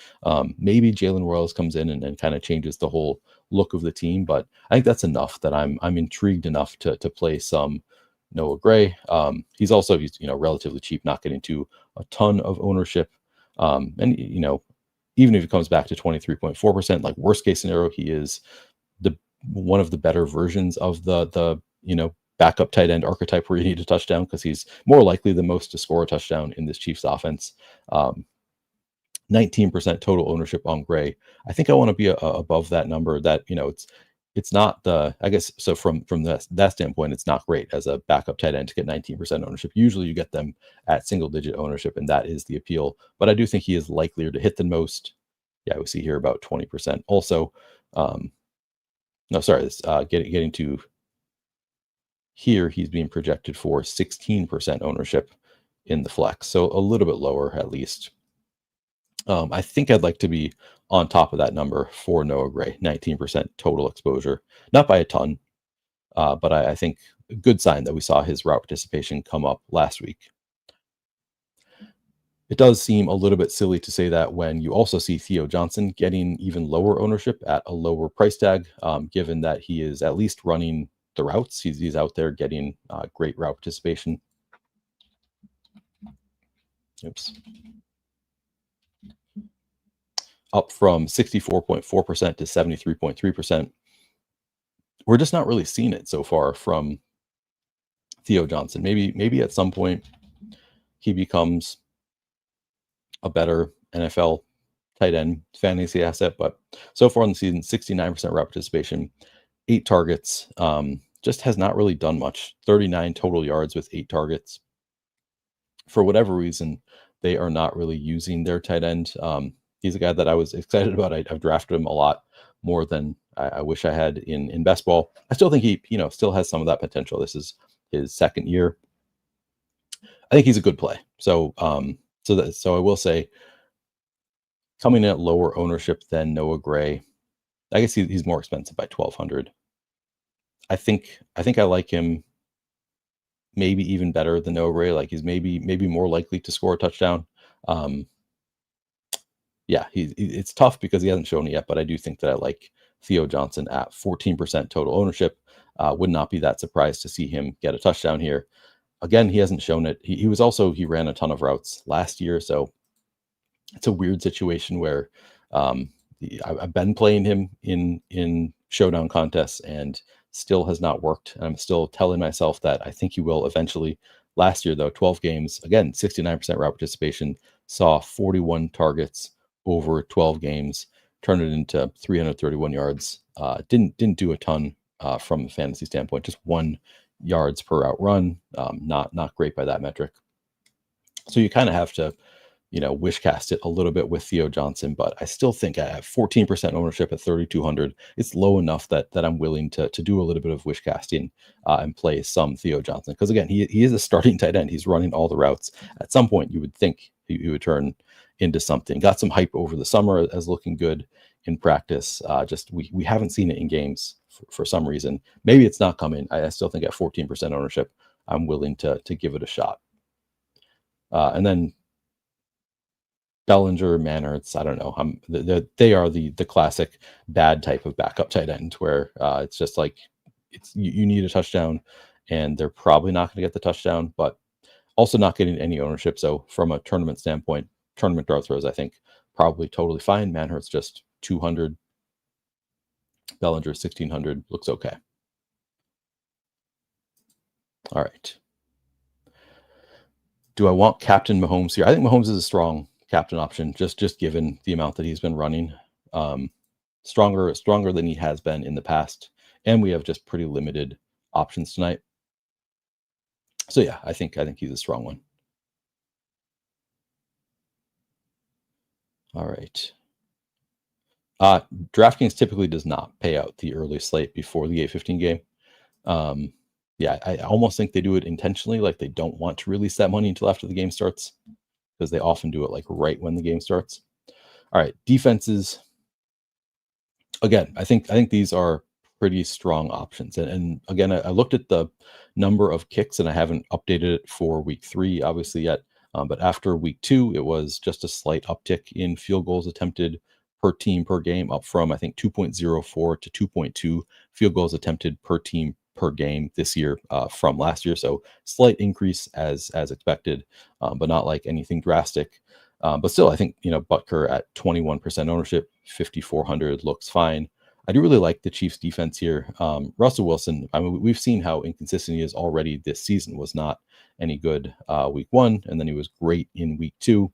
A: Maybe Jalen Royals comes in and kind of changes the whole look of the team. But I think that's enough that I'm intrigued enough to play some Noah Gray. He's relatively cheap, not getting to a ton of ownership. And even if he comes back to 23.4%, worst case scenario, he is one of the better versions of the backup tight end archetype where you need a touchdown because he's more likely than most to score a touchdown in this Chiefs offense. 19% total ownership on Gray. I think I want to be above that number. That it's not I guess so from that standpoint, it's not great as a backup tight end to get 19% ownership. Usually you get them at single digit ownership, and that is the appeal. But I do think he is likelier to hit than most. Yeah, we see here about 20%. Also, getting to here, he's being projected for 16% ownership in the flex. So a little bit lower at least. I think I'd like to be on top of that number for Noah Gray, 19% total exposure, not by a ton, but I think a good sign that we saw his route participation come up last week. It does seem a little bit silly to say that when you also see Theo Johnson getting even lower ownership at a lower price tag, given that he is at least running the routes. He's out there getting great route participation. Oops. Up from 64.4% to 73.3%. We're just not really seeing it so far from Theo Johnson. Maybe at some point he becomes a better NFL tight end fantasy asset, but so far in the season, 69% route participation, 8 targets, just has not really done much. 39 total yards with 8 targets. For whatever reason, they are not really using their tight end. He's a guy that I was excited about. I've drafted him a lot more than I wish I had in best ball. I still think he, still has some of that potential. This is his second year. I think he's a good play. So I will say, coming in at lower ownership than Noah Gray, I guess he's more expensive by 1,200. I think I like him maybe even better than Noah Gray. Like he's maybe more likely to score a touchdown. Um, yeah, it's tough because he hasn't shown it yet, but I do think that I like Theo Johnson at 14% total ownership. Would not be that surprised to see him get a touchdown here. Again, he hasn't shown it. He ran a ton of routes last year, so it's a weird situation where um, I've been playing him in showdown contests and still has not worked. And I'm still telling myself that I think he will eventually. Last year, though, 12 games, again, 69% route participation, saw 41 targets over 12 games, turned it into 331 yards. Didn't do a ton from a fantasy standpoint, just 1 yards per route run. Not great by that metric. So you kind of have to wish cast it a little bit with Theo Johnson, but I still think I have 14% ownership at 3,200. It's low enough that I'm willing to do a little bit of wish casting and play some Theo Johnson. Because again, he is a starting tight end. He's running all the routes. At some point, you would think he would turn into something. Got some hype over the summer as looking good in practice. Just we haven't seen it in games for some reason. Maybe it's not coming. I still think at 14% ownership, I'm willing to give it a shot. And then Bellinger, Mannertz, I don't know. They are the classic bad type of backup tight end where it's just like you need a touchdown, and they're probably not going to get the touchdown, but also not getting any ownership. So from a tournament standpoint, tournament dart throws, I think probably totally fine. Mannertz just 200, Bellinger 1,600 looks okay. All right. Do I want Captain Mahomes here? I think Mahomes is a strong captain option, just given the amount that he's been running. Stronger than he has been in the past, and we have just pretty limited options tonight. So yeah, I think he's a strong one. All right. DraftKings typically does not pay out the early slate before the 8:15 game. Yeah, I almost think they do it intentionally, like they don't want to release that money until after the game starts, because they often do it like right when the game starts. All right, defenses. Again, I think these are pretty strong options. And again, I looked at the number of kicks, and I haven't updated it for week 3, obviously yet. But after week 2, it was just a slight uptick in field goals attempted per team per game, up from I think 2.04 to 2.2 field goals attempted per team per game this year from last year. So slight increase as expected, but not like anything drastic. But still, I think Butker at 21% ownership, 5,400 looks fine. I do really like the Chiefs defense here. Russell Wilson, I mean, we've seen how inconsistent he is already this season. Was not any good week 1, and then he was great in week 2.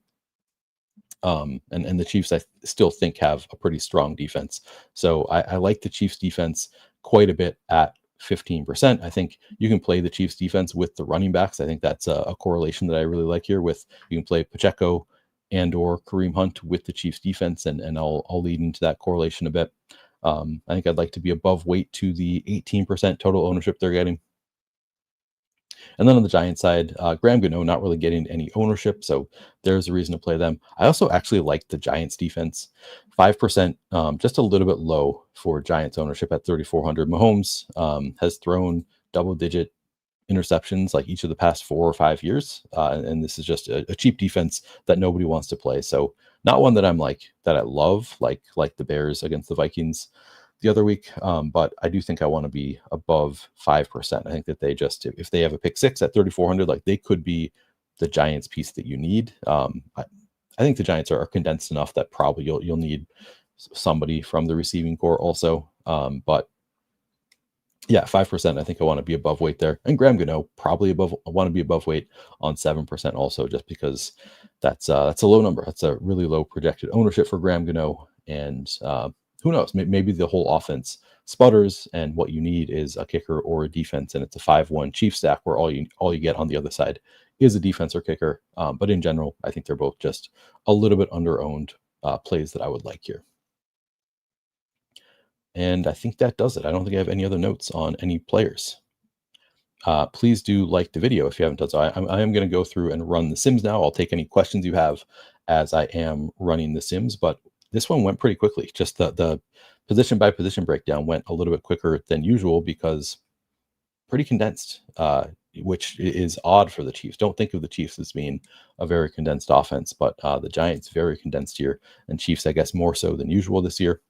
A: And the Chiefs, I still think, have a pretty strong defense. So I like the Chiefs defense quite a bit at 15%. I think you can play the Chiefs defense with the running backs. I think that's a correlation that I really like here. With you can play Pacheco and or Kareem Hunt with the Chiefs defense, and I'll lead into that correlation a bit. I think I'd like to be above weight to the 18% total ownership they're getting. And then on the Giants side, Graham Gano not really getting any ownership, so there's a reason to play them. I also actually like the Giants defense. 5%, just a little bit low for Giants ownership at 3,400. Mahomes has thrown double-digit interceptions like each of the past 4 or 5 years, and this is just a cheap defense that nobody wants to play. So not one that I love, like the Bears against the Vikings the other week, but I do think I want to be above 5%. I think that they just, if they have a pick 6 at 3,400, like they could be the Giants piece that you need. I think the Giants are condensed enough that probably you'll need somebody from the receiving core also, but yeah, 5%. I think I want to be above weight there. And Graham Gano probably above. I want to be above weight on 7% also, just because that's a low number. That's a really low projected ownership for Graham Gano. And who knows? Maybe the whole offense sputters, and what you need is a kicker or a defense, and it's a 5-1 Chief stack where all you get on the other side is a defense or kicker. But in general, I think they're both just a little bit under-owned plays that I would like here. And I think that does it. I don't think I have any other notes on any players. Please do like the video if you haven't done so. I am going to go through and run the sims now. I'll take any questions you have as I am running the sims, but this one went pretty quickly. Just the position by position breakdown went a little bit quicker than usual because pretty condensed, which is odd for the Chiefs. Don't think of the Chiefs as being a very condensed offense, but the Giants very condensed here, and Chiefs, I guess, more so than usual this year.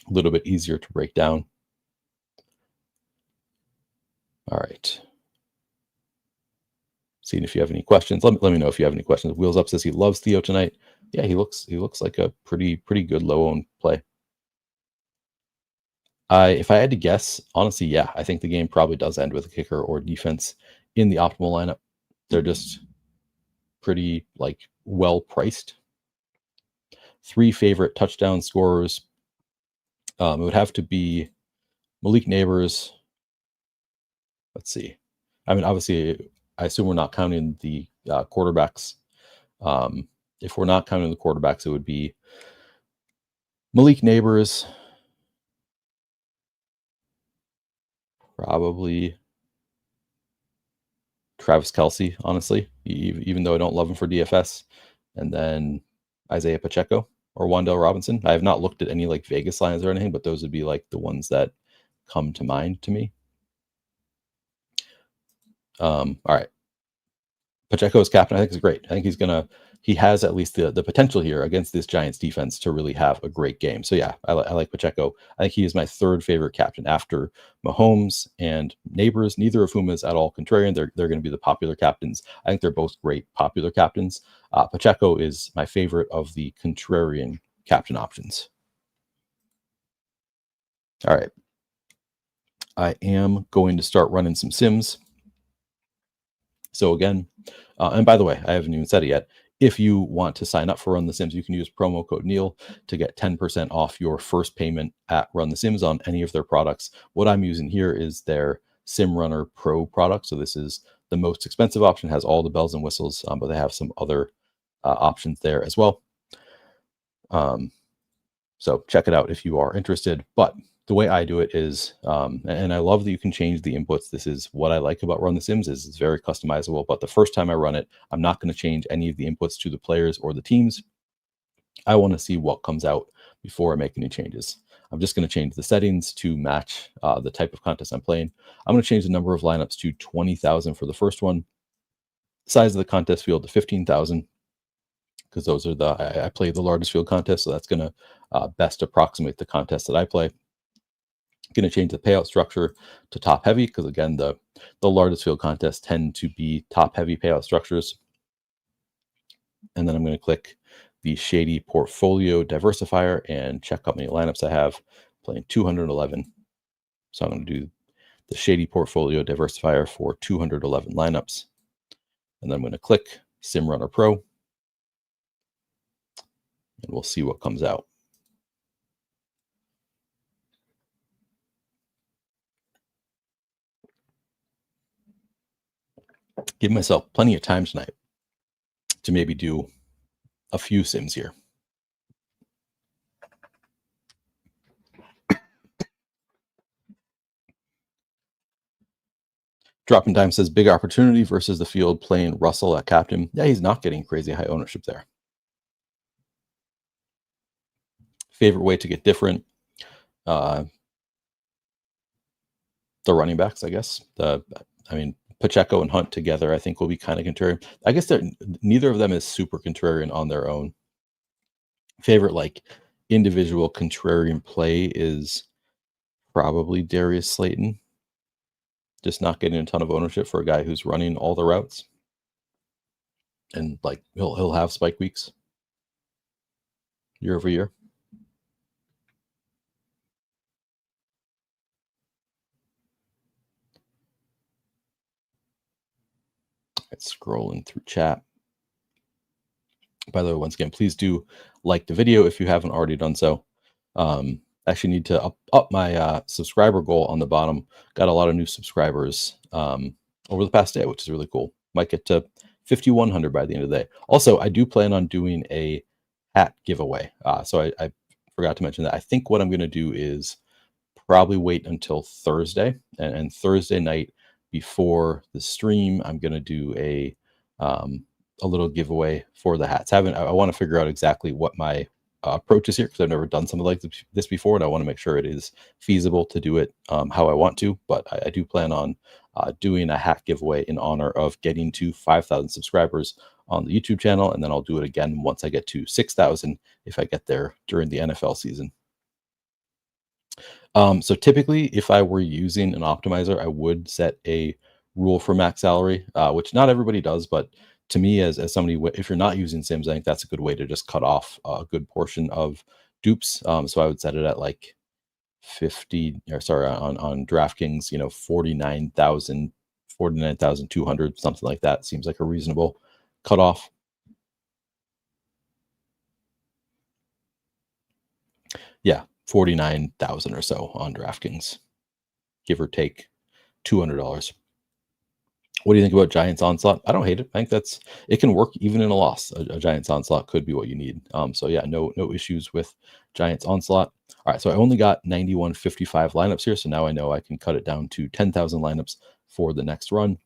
A: A little bit easier to break down. All right. Seeing if you have any questions. Let me know if you have any questions. Wheels Up says he loves Theo tonight. Yeah, he looks like a pretty good low owned play. If I had to guess, honestly, yeah, I think the game probably does end with a kicker or defense in the optimal lineup. They're just pretty like well priced. 3 favorite touchdown scorers. It would have to be Malik Neighbors. Let's see. I mean, obviously, I assume we're not counting the quarterbacks. If we're not counting the quarterbacks, it would be Malik Neighbors, probably Travis Kelce, honestly, even though I don't love him for DFS, and then Isaiah Pacheco or Wan'Dale Robinson. I have not looked at any like Vegas lines or anything, but those would be like the ones that come to mind to me. All right. Pacheco as captain, I think is great. I think he has at least the potential here against this Giants defense to really have a great game. So yeah, I like Pacheco. I think he is my 3rd favorite captain after Mahomes and Neighbors, neither of whom is at all contrarian. They're going to be the popular captains. I think they're both great popular captains. Pacheco is my favorite of the contrarian captain options. All right. I am going to start running some sims. So again, and by the way, I haven't even said it yet. If you want to sign up for Run the Sims, you can use promo code Neil to get 10% off your first payment at Run the Sims on any of their products. What I'm using here is their Sim Runner Pro product. So this is the most expensive option, has all the bells and whistles, but they have some other options there as well. So check it out if you are interested. But the way I do it is, and I love that you can change the inputs. This is what I like about Run the Sims is it's very customizable. But the first time I run it, I'm not going to change any of the inputs to the players or the teams. I want to see what comes out before I make any changes. I'm just going to change the settings to match the type of contest I'm playing. I'm going to change the number of lineups to 20,000 for the first one. Size of the contest field to 15,000 because those are I play the largest field contest, so that's going to best approximate the contest that I play. Going to change the payout structure to top heavy because again the largest field contests tend to be top heavy payout structures. And then I'm going to click the shady portfolio diversifier and check how many lineups I have. Playing 211. So I'm going to do the shady portfolio diversifier for 211 lineups. And then I'm going to click Sim Runner Pro. And we'll see what comes out. Give myself plenty of time tonight to maybe do a few sims here. Dropping Time says big opportunity versus the field playing Russell at captain. Yeah, he's not getting crazy high ownership there. Favorite way to get different. The running backs, I guess. Pacheco and Hunt together, I think, will be kind of contrarian. I guess neither of them is super contrarian on their own. Favorite like individual contrarian play is probably Darius Slayton. Just not getting a ton of ownership for a guy who's running all the routes, and like he'll have spike weeks year over year. It's scrolling through chat. By the way, once again, please do like the video if you haven't already done so. Actually need to up my subscriber goal on the bottom. Got a lot of new subscribers over the past day, which is really cool. Might get to 5,100 by the end of the day. Also, I do plan on doing a hat giveaway. So I forgot to mention that. I think what I'm going to do is probably wait until Thursday, and Thursday night before the stream, I'm going to do a little giveaway for the hats. I want to figure out exactly what my approaches here because I've never done something like this before, and I want to make sure it is feasible to do it how I want to. But I do plan on doing a hack giveaway in honor of getting to 5,000 subscribers on the YouTube channel, and then I'll do it again once I get to 6,000 if I get there during the NFL season. So typically, if I were using an optimizer, I would set a rule for max salary, which not everybody does, but to me, as somebody, if you're not using Sims, I think that's a good way to just cut off a good portion of dupes. So I would set it at like 50, or sorry, on DraftKings, 49,200, something like that seems like a reasonable cutoff. Yeah, 49,000 or so on DraftKings, give or take $200. What do you think about Giants Onslaught? I don't hate it. I think it can work even in a loss. A Giants Onslaught could be what you need. So yeah, no issues with Giants Onslaught. All right, so I only got 91.55 lineups here, so now I know I can cut it down to 10,000 lineups for the next run.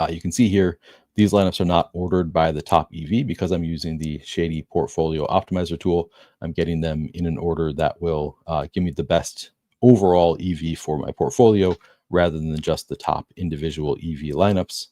A: You can see here, these lineups are not ordered by the top EV because I'm using the Shady Portfolio Optimizer tool. I'm getting them in an order that will give me the best overall EV for my portfolio rather than just the top individual EV lineups.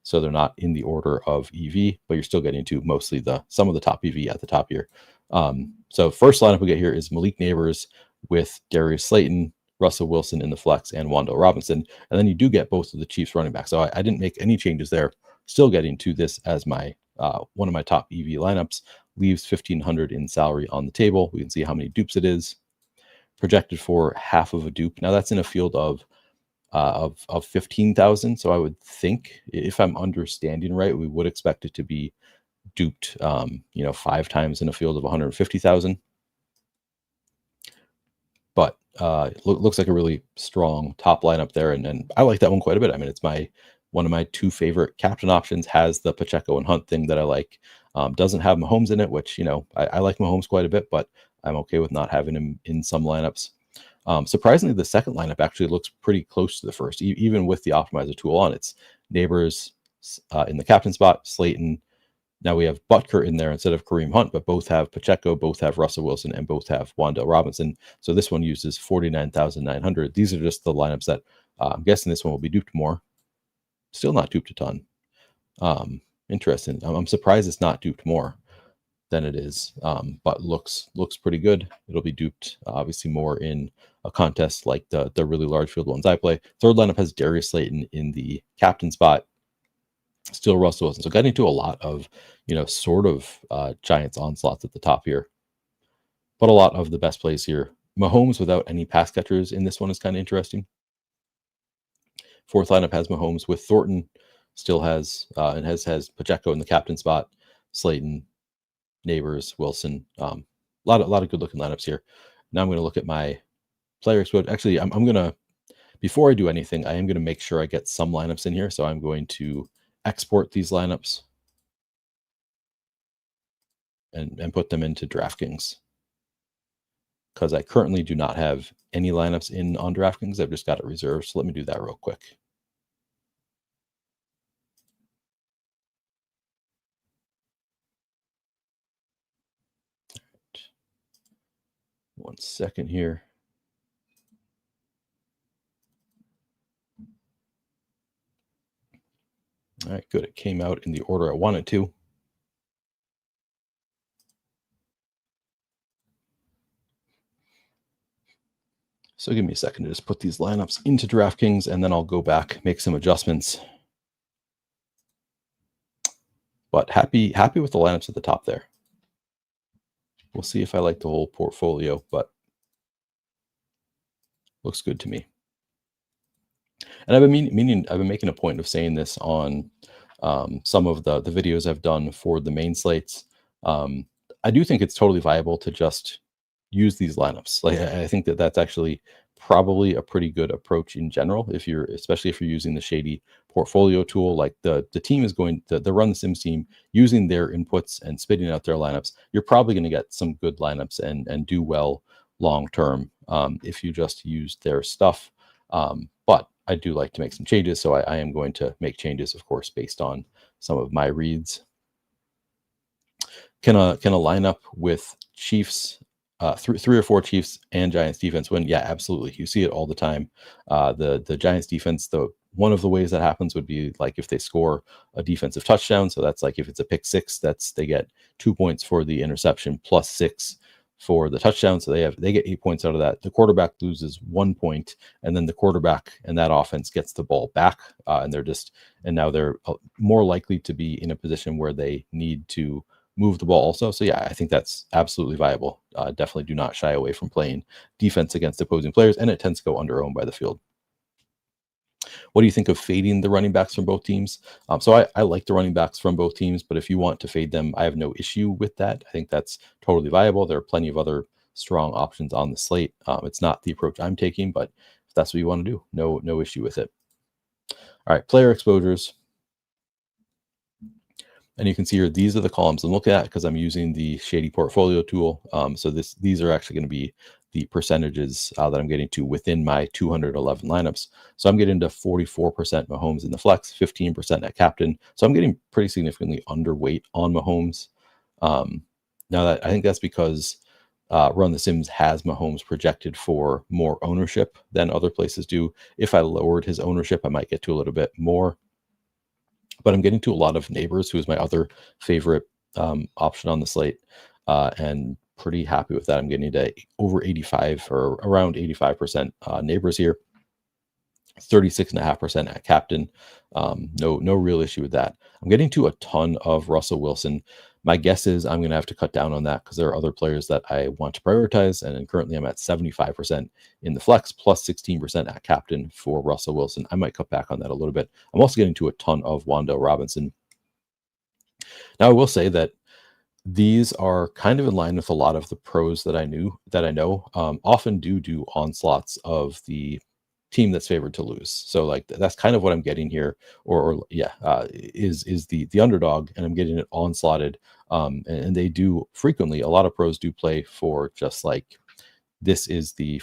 A: So they're not in the order of EV, but you're still getting to mostly some of the top EV at the top here. So first lineup we get here is Malik Neighbors with Darius Slayton, Russell Wilson in the flex, and Wan'Dale Robinson. And then you do get both of the Chiefs running backs. So I didn't make any changes there. Still getting to this as my one of my top EV lineups. Leaves 1,500 in salary on the table. We can see how many dupes it is. Projected for half of a dupe. Now that's in a field of 15,000. So I would think, if I'm understanding right, we would expect it to be duped, 5 times in a field of 150,000. But looks like a really strong top lineup there, and I like that one quite a bit. I mean, it's one of my 2 favorite captain options. Has the Pacheco and Hunt thing that I like. Doesn't have Mahomes in it, which I like Mahomes quite a bit, but I'm okay with not having him in some lineups. Surprisingly, the second lineup actually looks pretty close to the first, even with the optimizer tool on. It's Neighbors in the captain spot, Slayton. Now we have Butker in there instead of Kareem Hunt, but both have Pacheco, both have Russell Wilson, and both have Wan'Dale Robinson. So this one uses 49,900. These are just the lineups that I'm guessing this one will be duped more. Still not duped a ton. Interesting. I'm surprised it's not duped more than it is, but looks pretty good. It'll be duped obviously more in a contest like the really large field ones I play. Third lineup has Darius Slayton in the captain spot. Still Russell Wilson. So getting to a lot of, sort of Giants onslaughts at the top here. But a lot of the best plays here. Mahomes without any pass catchers in this one is kind of interesting. Fourth lineup has Mahomes with Thornton. Still has and has Pacheco in the captain spot. Slayton, Neighbors, Wilson. A lot of good looking lineups here. Now I'm going to look at my player explode. Actually, I'm going to, before I do anything, I am going to make sure I get some lineups in here. So I'm going to export these lineups and put them into DraftKings, because I currently do not have any lineups in on DraftKings. I've just got it reserved. So let me do that real quick. Right. 1 second here. All right, good. It came out in the order I wanted to. So give me a second to just put these lineups into DraftKings, and then I'll go back, make some adjustments. But happy with the lineups at the top there. We'll see if I like the whole portfolio, but looks good to me. And I've been making a point of saying this on some of the videos I've done for the main slates. I do think it's totally viable to just use these lineups. Like, I think that's actually probably a pretty good approach in general, especially if you're using the Shady Portfolio tool. Like the team is going to run the Sims team using their inputs and spitting out their lineups. You're probably going to get some good lineups and do well long term if you just use their stuff. But I do like to make some changes, so I am going to make changes, of course, based on some of my reads. Can a lineup with Chiefs, three or four Chiefs and Giants defense win? Yeah, absolutely. You see it all the time. The Giants defense, one of the ways that happens would be like if they score a defensive touchdown. So that's like if it's a pick six, they get 2 points for the interception plus 6 for the touchdown. So they get 8 points out of that. The quarterback loses 1 point, and then the quarterback and that offense gets the ball back, and now they're more likely to be in a position where they need to move the ball also. So yeah, I think that's absolutely viable. Definitely do not shy away from playing defense against opposing players, and it tends to go under owned by the field. What do you think of fading the running backs from both teams? So I like the running backs from both teams, but if you want to fade them, I have no issue with that. I think that's totally viable. There are plenty of other strong options on the slate. It's not the approach I'm taking, but if that's what you want to do, no issue with it. All right, player exposures. And you can see here, these are the columns I'm looking at because I'm using the Shady Portfolio tool. So these are actually going to be the percentages that I'm getting to within my 211 lineups. So I'm getting to 44% Mahomes in the flex, 15% at captain. So I'm getting pretty significantly underweight on Mahomes. Now that I think that's because Run the Sims has Mahomes projected for more ownership than other places do. If I lowered his ownership, I might get to a little bit more. But I'm getting to a lot of Neighbors, who is my other favorite option on the slate, and pretty happy with that. I'm getting to over 85 or around 85% Neighbors here, 36.5% at captain. No real issue with that. I'm getting to a ton of Russell Wilson. My guess is I'm going to have to cut down on that because there are other players that I want to prioritize. And currently I'm at 75% in the flex plus 16% at captain for Russell Wilson. I might cut back on that a little bit. I'm also getting to a ton of Wando Robinson. Now, I will say that these are kind of in line with a lot of the pros that I know often do onslaughts of the team that's favored to lose. So like that's kind of what I'm getting here, is the underdog, and I'm getting it onslotted. And they do frequently. A lot of pros do play for just like this is the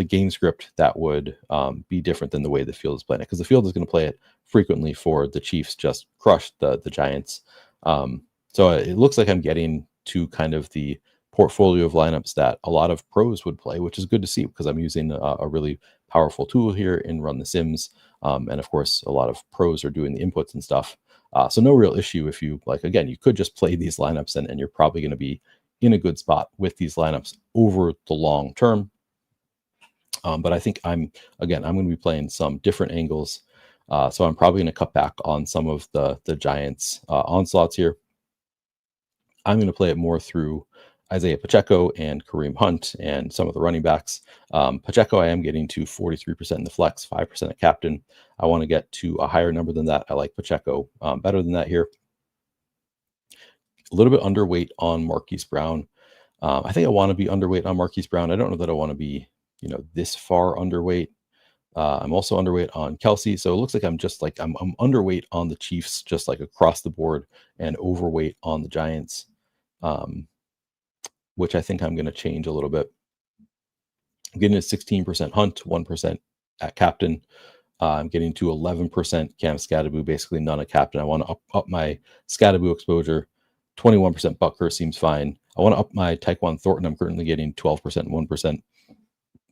A: game script that would be different than the way the field is playing it, because the field is going to play it frequently for the Chiefs just crushed the Giants. So it looks like I'm getting to kind of the portfolio of lineups that a lot of pros would play, which is good to see because I'm using a really powerful tool here in Run the Sims. And of course, a lot of pros are doing the inputs and stuff. So no real issue if you like, again, you could just play these lineups and you're probably going to be in a good spot with these lineups over the long term. But I think I'm going to be playing some different angles. So I'm probably going to cut back on some of the Giants onslaughts here. I'm going to play it more through Isaiah Pacheco and Kareem Hunt and some of the running backs. Pacheco, I am getting to 43% in the flex, 5% at captain. I want to get to a higher number than that. I like Pacheco better than that here. A little bit underweight on Marquise Brown. I think I want to be underweight on Marquise Brown. I don't know that I want to be, this far underweight. I'm also underweight on Kelsey. So it looks like I'm underweight on the Chiefs, just like across the board, and overweight on the Giants. Which I think I'm going to change a little bit. I'm getting to 16% Hunt, 1% at captain. I'm getting to 11% Cam Scadaboo, basically none at captain. I want to up my Scadaboo exposure. 21% Butker seems fine. I want to up my Tyquan Thornton. I'm currently getting 12% and 1%.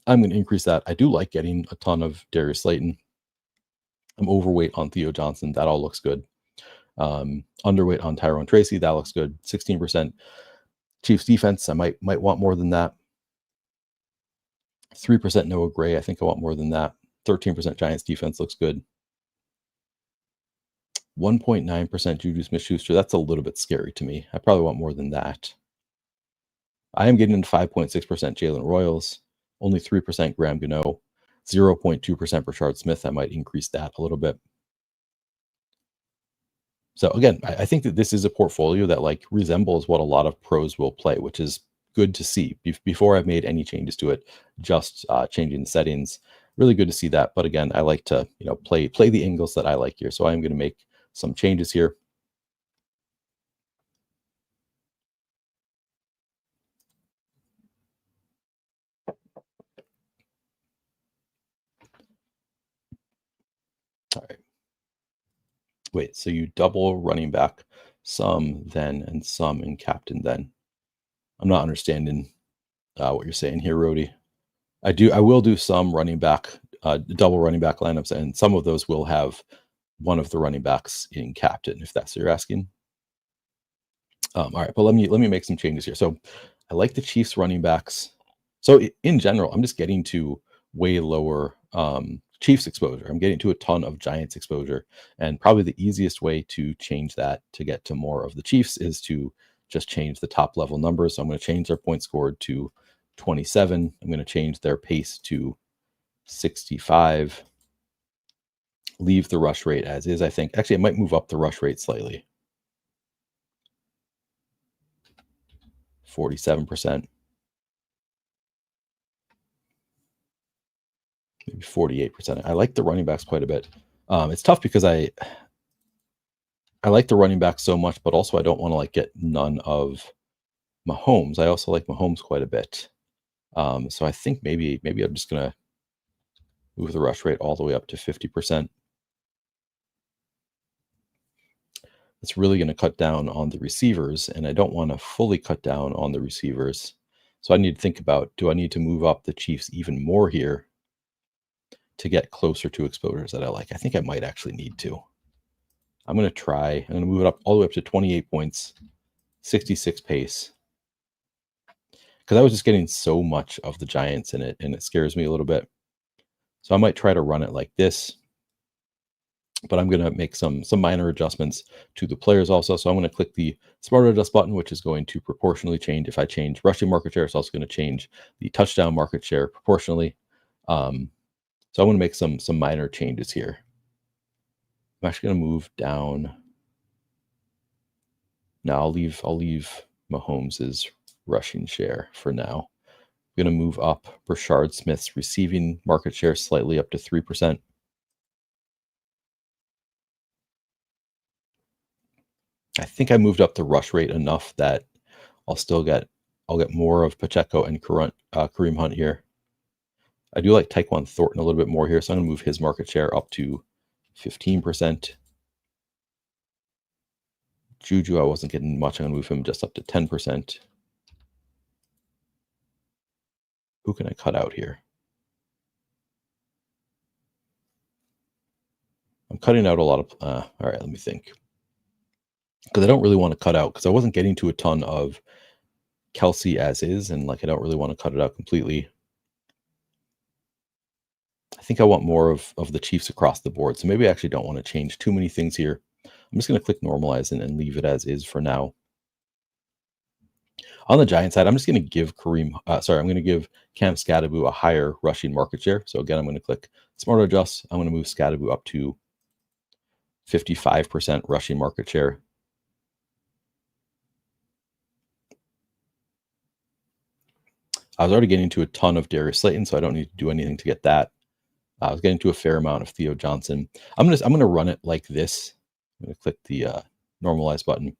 A: I'm going to increase that. I do like getting a ton of Darius Slayton. I'm overweight on Theo Johnson. That all looks good. Underweight on Tyrone Tracy. That looks good. 16% Chiefs defense. I might want more than that. 3% Noah Gray. I think I want more than that. 13% Giants defense looks good. 1.9% Juju Smith-Schuster. That's a little bit scary to me. I probably want more than that. I am getting into 5.6% Jalen Royals. Only 3% Graham Gano. 0.2% Rashard Smith. I might increase that a little bit. So again, I think that this is a portfolio that like resembles what a lot of pros will play, which is good to see. Before I've made any changes to it, just changing the settings, really good to see that. But again, I like to play the angles that I like here. So I'm going to make some changes here. All right. Wait, so you double running back. some then and some in captain then. I'm not understanding what you're saying here, Rody. I will do some running back, double running back lineups, and some of those will have one of the running backs in captain, if that's what you're asking. All right, but let me make some changes here. So I like the Chiefs running backs. So in general, I'm just getting to way lower Chiefs exposure. I'm getting to a ton of Giants exposure, and probably the easiest way to change that to get to more of the Chiefs is to just change the top level numbers. So I'm going to change their points scored to 27. I'm going to change their pace to 65. Leave the rush rate as is. I think actually I might move up the rush rate slightly. 47%. Maybe 48%. I like the running backs quite a bit. It's tough because I like the running backs so much, but also I don't want to like get none of Mahomes. I also like Mahomes quite a bit. So I think maybe I'm just gonna move the rush rate all the way up to 50%. It's really going to cut down on the receivers, and I don't want to fully cut down on the receivers. So I need to think about, do I need to move up the Chiefs even more here to get closer to exposures that I like? I think I might actually need to. I'm going to move it up all the way up to 28 points, 66 pace. Because I was just getting so much of the Giants in it, and it scares me a little bit. So I might try to run it like this. But I'm going to make some minor adjustments to the players also. So I'm going to click the Smart Adjust button, which is going to proportionally change. If I change rushing market share, it's also going to change the touchdown market share proportionally. So I'm going to make some minor changes here. I'm actually going to move down. Now I'll leave Mahomes' rushing share for now. I'm going to move up Rashard Smith's receiving market share slightly up to 3%. I think I moved up the rush rate enough that I'll get more of Pacheco and Kareem Hunt here. I do like Tyquan Thornton a little bit more here, so I'm going to move his market share up to 15%. Juju, I wasn't getting much. I'm going to move him just up to 10%. Who can I cut out here? I'm cutting out a lot of... all right, let me think. Because I don't really want to cut out, because I wasn't getting to a ton of Kelsey as is, and like I don't really want to cut it out completely. I think I want more of the Chiefs across the board. So maybe I actually don't want to change too many things here. I'm just going to click normalize and leave it as is for now. On the Giant side, I'm just going to give I'm going to give Cam Skattebo a higher rushing market share. So again, I'm going to click Smart Adjust. I'm going to move Skattebo up to 55% rushing market share. I was already getting to a ton of Darius Slayton, so I don't need to do anything to get that. I was getting to a fair amount of Theo Johnson. I'm gonna run it like this. I'm gonna click the normalize button.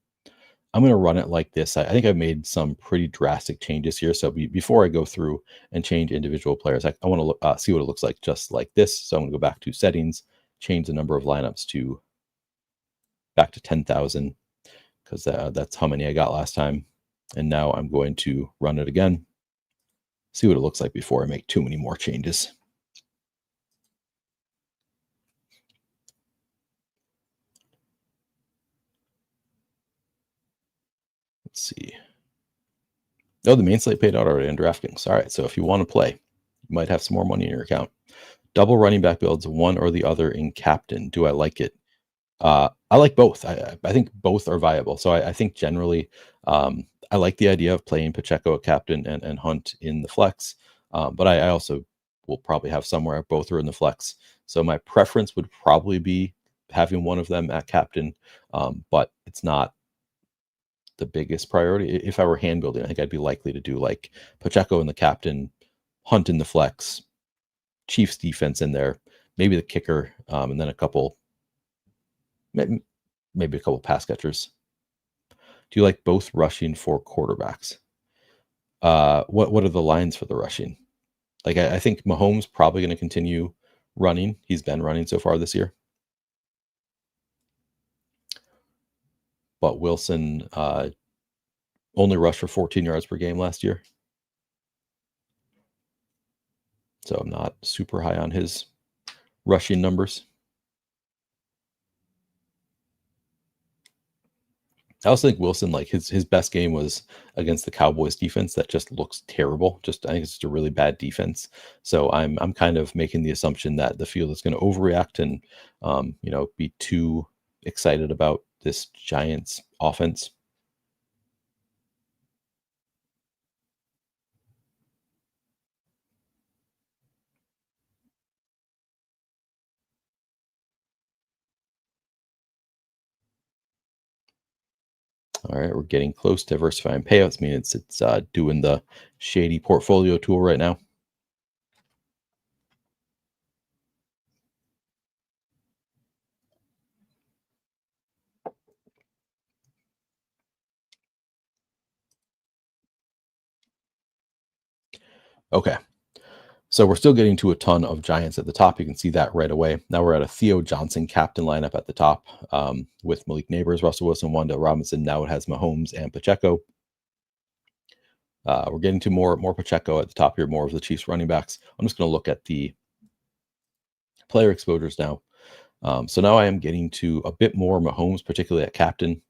A: I'm gonna run it like this. I think I've made some pretty drastic changes here. So before I go through and change individual players, I want to see what it looks like just like this. So I'm gonna go back to settings, change the number of lineups to back to 10,000 because that's how many I got last time. And now I'm going to run it again. See what it looks like before I make too many more changes. Let's see. Oh, the main slate paid out already on DraftKings. All right, so if you want to play, you might have some more money in your account. Double running back builds, one or the other in captain. Do I like it? I like both. I think both are viable. So I think generally, I like the idea of playing Pacheco at captain and Hunt in the flex. But I also will probably have somewhere both are in the flex. So my preference would probably be having one of them at captain, but it's not the biggest priority. If I were hand building, I think I'd be likely to do like Pacheco in the captain, Hunt in the flex, Chiefs defense in there, maybe the kicker, and then maybe a couple pass catchers. Do you like both rushing for quarterbacks? What are the lines for the rushing? Like I think Mahomes probably going to continue running. He's been running so far this year. but Wilson only rushed for 14 yards per game last year. So I'm not super high on his rushing numbers. I also think Wilson, like his best game was against the Cowboys defense that just looks terrible. Just I think it's just a really bad defense. So I'm kind of making the assumption that the field is going to overreact and be too excited about this Giants offense. All right, we're getting close to diversifying payouts. I mean, it's doing the shady portfolio tool right now. Okay, so we're still getting to a ton of Giants at the top. You can see that right away. Now we're at a Theo Johnson captain lineup at the top with Malik Neighbors, Russell Wilson, Wanda Robinson. Now it has Mahomes and Pacheco. We're getting to more Pacheco at the top here, more of the Chiefs running backs. I'm just going to look at the player exposures now. So now I am getting to a bit more Mahomes, particularly at captain.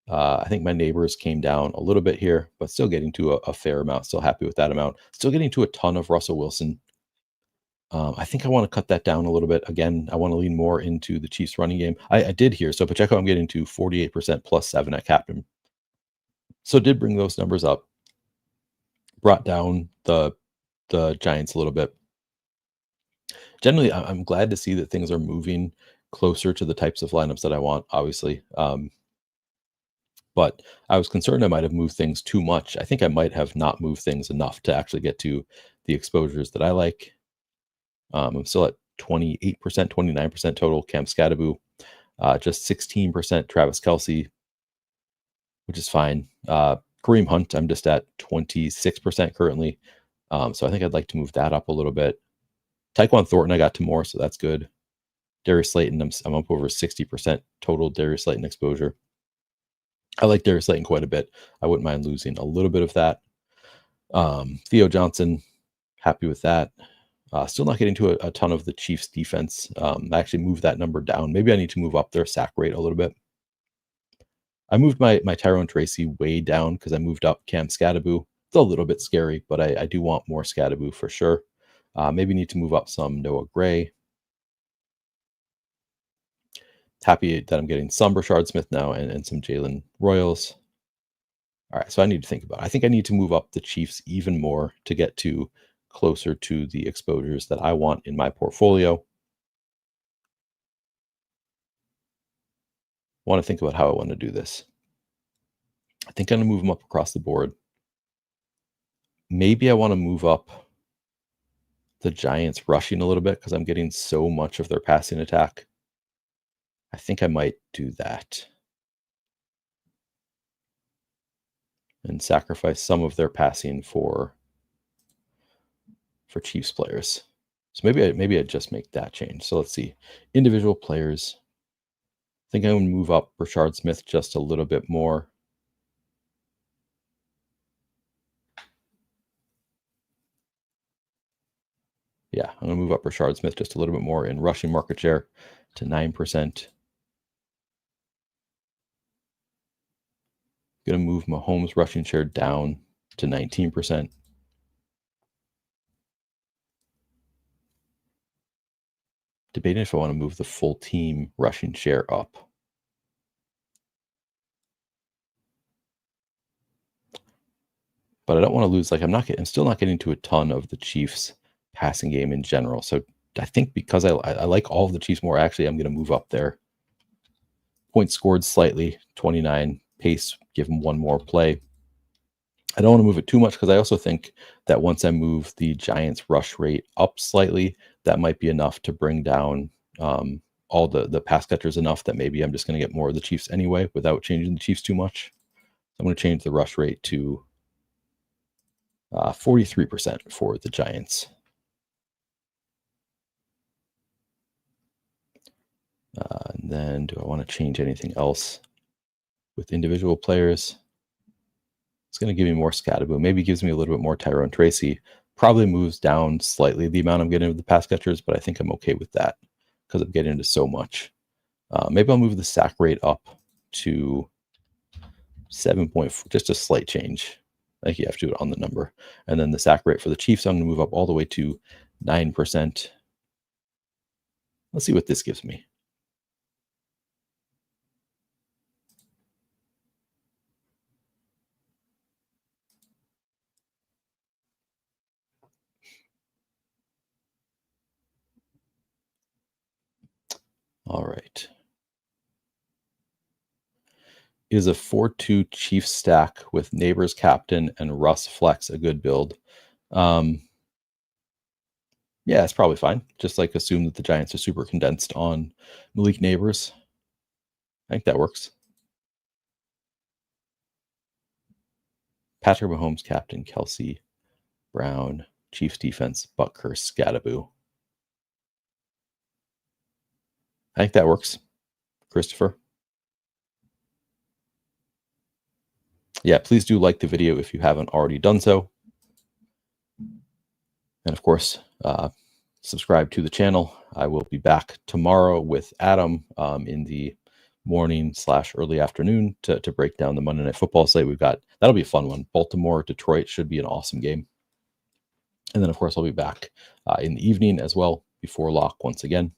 A: I think my Neighbors came down a little bit here, but still getting to a fair amount. Still happy with that amount. Still getting to a ton of Russell Wilson. I think I want to cut that down a little bit. Again, I want to lean more into the Chiefs running game. I did here. So Pacheco, I'm getting to 48% plus 7 at captain. So did bring those numbers up. Brought down the Giants a little bit. Generally, I'm glad to see that things are moving closer to the types of lineups that I want, obviously. But I was concerned I might have moved things too much. I think I might have not moved things enough to actually get to the exposures that I like. I'm still at 28%, 29% total Cam Scatterbu, just 16% Travis Kelce, which is fine. Kareem Hunt, I'm just at 26% currently. So I think I'd like to move that up a little bit. Tyquan Thornton, I got to more, so that's good. Darius Slayton, I'm up over 60% total Darius Slayton exposure. I like Darius Slayton quite a bit. I wouldn't mind losing a little bit of that. Theo Johnson, happy with that. Still not getting to a ton of the Chiefs defense. I actually moved that number down. Maybe I need to move up their sack rate a little bit. I moved my Tyrone Tracy way down because I moved up Cam Scatterbu. It's a little bit scary, but I do want more Scatterbu for sure. Maybe need to move up some Noah Gray. Happy that I'm getting some Rashard Smith now and some Jalen Royals. All right, so I need to think about it. I think I need to move up the Chiefs even more to get to closer to the exposures that I want in my portfolio. Want to think about how I want to do this. I think I'm going to move them up across the board. Maybe I want to move up the Giants rushing a little bit because I'm getting so much of their passing attack. I think I might do that and sacrifice some of their passing for Chiefs players. So maybe I just make that change. So let's see. Individual players. I think I'm going to move up Rashard Smith just a little bit more. Yeah, I'm going to move up Rashard Smith just a little bit more in rushing market share to 9%. Going to move Mahomes' rushing share down to 19%. Debating if I want to move the full team rushing share up. But I don't want to lose. Like I'm still not getting to a ton of the Chiefs passing game in general. So I think because I like all of the Chiefs more, actually, I'm going to move up there. Points scored slightly, 29. Pace, give them one more play. I don't want to move it too much because I also think that once I move the Giants rush rate up slightly, that might be enough to bring down all the pass catchers enough that maybe I'm just going to get more of the Chiefs anyway without changing the Chiefs too much. I'm going to change the rush rate to 43% for the Giants. And then do I want to change anything else? with individual players. It's going to give me more Scatterbo. Maybe gives me a little bit more Tyrone Tracy. Probably moves down slightly the amount I'm getting with the pass catchers, but I think I'm okay with that because I'm getting into so much. Maybe I'll move the sack rate up to 7.4, just a slight change. I think you have to do it on the number. And then the sack rate for the Chiefs, I'm going to move up all the way to 9%. Let's see what this gives me. All right. Is a 4-2 Chiefs stack with Neighbors captain and Russ flex a good build? Yeah, it's probably fine. Just like assume that the Giants are super condensed on Malik Neighbors. I think that works. Patrick Mahomes captain, Kelsey, Brown, Chiefs defense, Butker, Scatterbo. I think that works. Christopher. Yeah, please do like the video if you haven't already done so. And of course, subscribe to the channel. I will be back tomorrow with Adam in the morning / early afternoon to break down the Monday Night Football slate. That'll be a fun one. Baltimore, Detroit should be an awesome game. And then, of course, I'll be back in the evening as well before lock once again.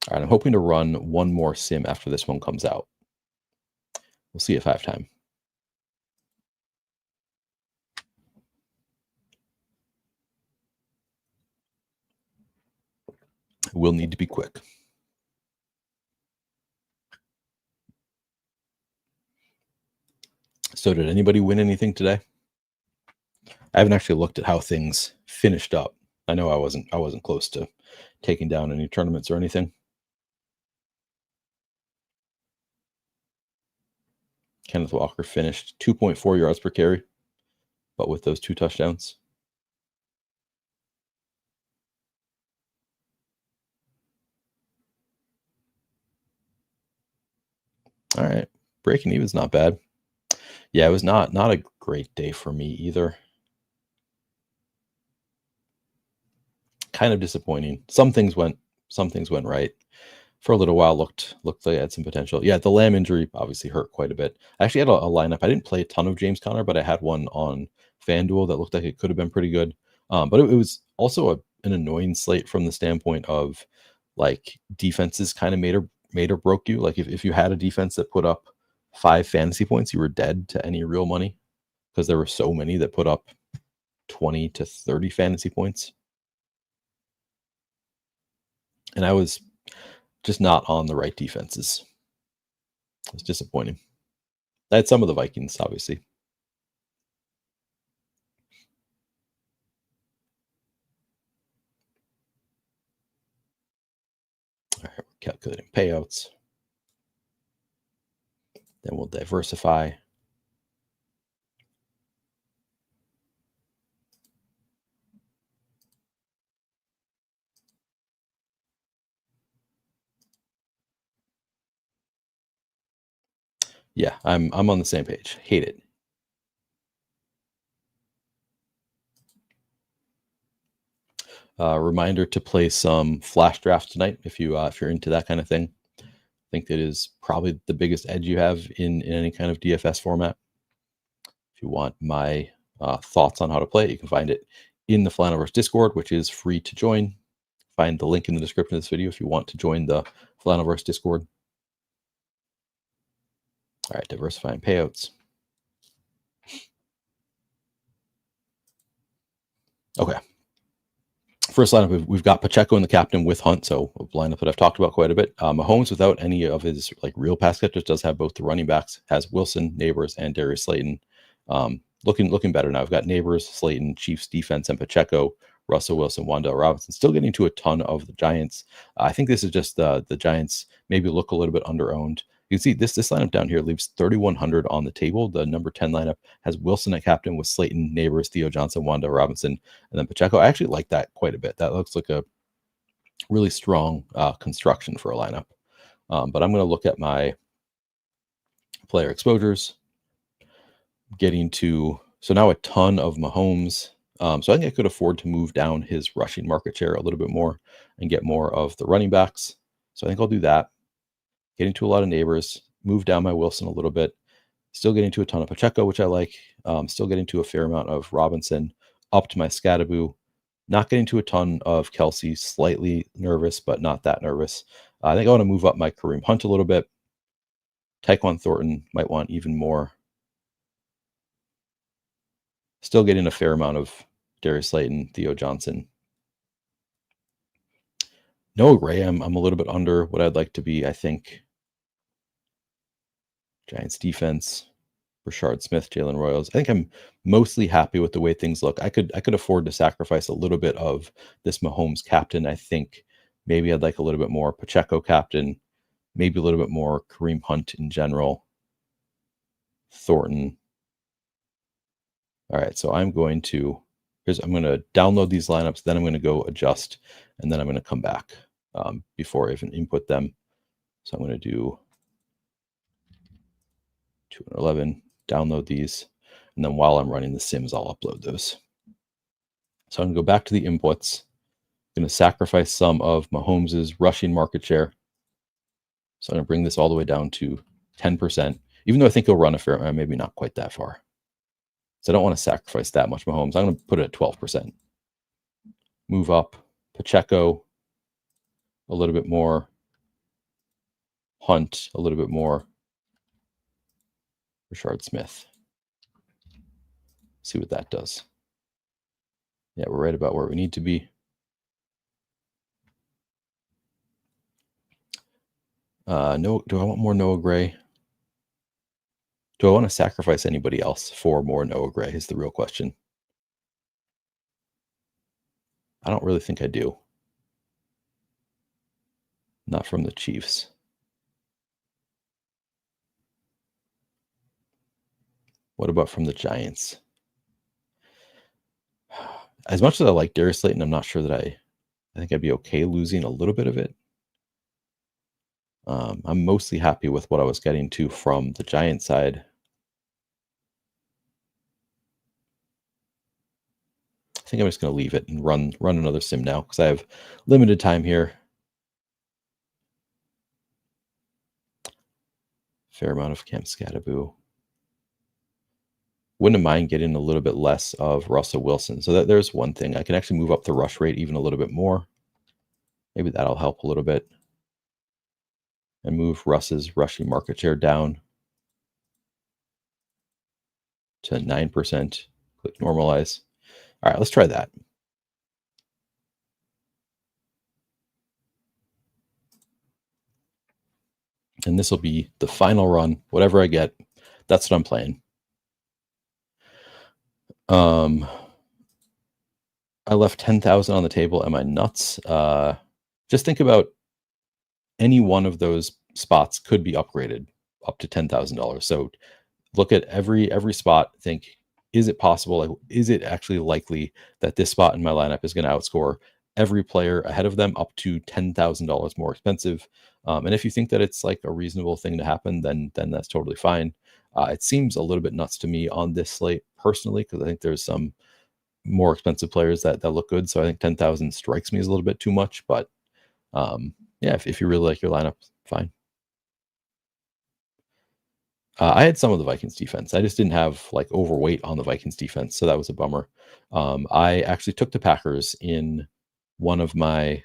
A: All right, I'm hoping to run one more sim after this one comes out. We'll see if I have time. We'll need to be quick. So did anybody win anything today? I haven't actually looked at how things finished up. I know I wasn't close to taking down any tournaments or anything. Kenneth Walker finished 2.4 yards per carry, but with those 2 touchdowns. All right, breaking even is not bad. Yeah, it was not a great day for me either. Kind of disappointing. Some things went right. For a little while, looked like I had some potential. Yeah, the Lamb injury obviously hurt quite a bit. I actually had a lineup. I didn't play a ton of James Conner, but I had one on FanDuel that looked like it could have been pretty good. But it was also an annoying slate from the standpoint of like defenses kind of made or broke you. Like if you had a defense that put up 5 fantasy points, you were dead to any real money because there were so many that put up 20 to 30 fantasy points. And I was just not on the right defenses. It's disappointing. I had some of the Vikings, obviously. All right, we're calculating payouts. Then we'll diversify. Yeah, I'm on the same page. Hate it. Reminder to play some flash draft tonight if you're into that kind of thing. I think that is probably the biggest edge you have in any kind of DFS format. If you want my thoughts on how to play it, you can find it in the Flaniverse Discord, which is free to join. Find the link in the description of this video if you want to join the Flaniverse Discord. All right, diversifying payouts. Okay. First lineup, we've got Pacheco in the captain with Hunt, so a lineup that I've talked about quite a bit. Mahomes, without any of his like real pass catchers, does have both the running backs, has Wilson, Neighbors, and Darius Slayton. Looking better now. I've got Neighbors, Slayton, Chiefs defense, and Pacheco, Russell Wilson, Wan'Dale Robinson. Still getting to a ton of the Giants. I think this is just the Giants maybe look a little bit underowned. You can see this lineup down here leaves 3,100 on the table. The number 10 lineup has Wilson at captain with Slayton, Neighbors, Theo Johnson, Wan'Dale Robinson, and then Pacheco. I actually like that quite a bit. That looks like a really strong construction for a lineup. But I'm going to look at my player exposures, getting to, so now a ton of Mahomes. So I think I could afford to move down his rushing market share a little bit more and get more of the running backs. So I think I'll do that. Getting to a lot of neighbors, move down my Wilson a little bit, still getting to a ton of Pacheco, which I like, still getting to a fair amount of Robinson, up to my Scadaboo, not getting to a ton of Kelsey, slightly nervous, but not that nervous. I think I want to move up my Kareem Hunt a little bit. Tyquan Thornton might want even more. Still getting a fair amount of Darius Slayton, Theo Johnson. Noah Gray, I'm a little bit under what I'd like to be, I think. Giants defense, Rashard Smith, Jalen Royals. I think I'm mostly happy with the way things look. I could afford to sacrifice a little bit of this Mahomes captain. I think maybe I'd like a little bit more Pacheco captain, maybe a little bit more Kareem Hunt in general, Thornton. All right, so I'm going to download these lineups, then I'm going to go adjust, and then I'm going to come back before I even input them. So I'm going to do 2 and 11, download these, and then while I'm running the sims, I'll upload those. So I'm going to go back to the inputs. I'm going to sacrifice some of Mahomes' rushing market share. So I'm going to bring this all the way down to 10%, even though I think he'll run a fair amount, maybe not quite that far. So I don't want to sacrifice that much Mahomes. I'm going to put it at 12%. Move up Pacheco a little bit more. Hunt a little bit more. Rashard Smith. See what that does. Yeah, we're right about where we need to be. Do I want more Noah Gray? Do I want to sacrifice anybody else for more Noah Gray is the real question. I don't really think I do. Not from the Chiefs. What about from the Giants? As much as I like Darius Slayton, I'm not sure that I think I'd be okay losing a little bit of it. I'm mostly happy with what I was getting to from the Giant side. I think I'm just going to leave it and run another sim now because I have limited time here. Fair amount of Cam Scadaboo. Wouldn't mind getting a little bit less of Russell Wilson. So there's one thing. I can actually move up the rush rate even a little bit more. Maybe that'll help a little bit. And move Russ's rushing market share down to 9%. Click normalize. All right, let's try that. And this will be the final run. Whatever I get, that's what I'm playing. I left 10,000 on the table. Am I nuts? Just think about any one of those spots could be upgraded up to $10,000. So look at every spot. Think, is it possible? Like, is it actually likely that this spot in my lineup is going to outscore every player ahead of them up to $10,000 more expensive? And if you think that it's like a reasonable thing to happen, then that's totally fine. It seems a little bit nuts to me on this slate personally, because I think there's some more expensive players that look good. So I think 10,000 strikes me as a little bit too much. But yeah, if you really like your lineup, fine. I had some of the Vikings defense. I just didn't have like overweight on the Vikings defense, so that was a bummer. I actually took the Packers in one of my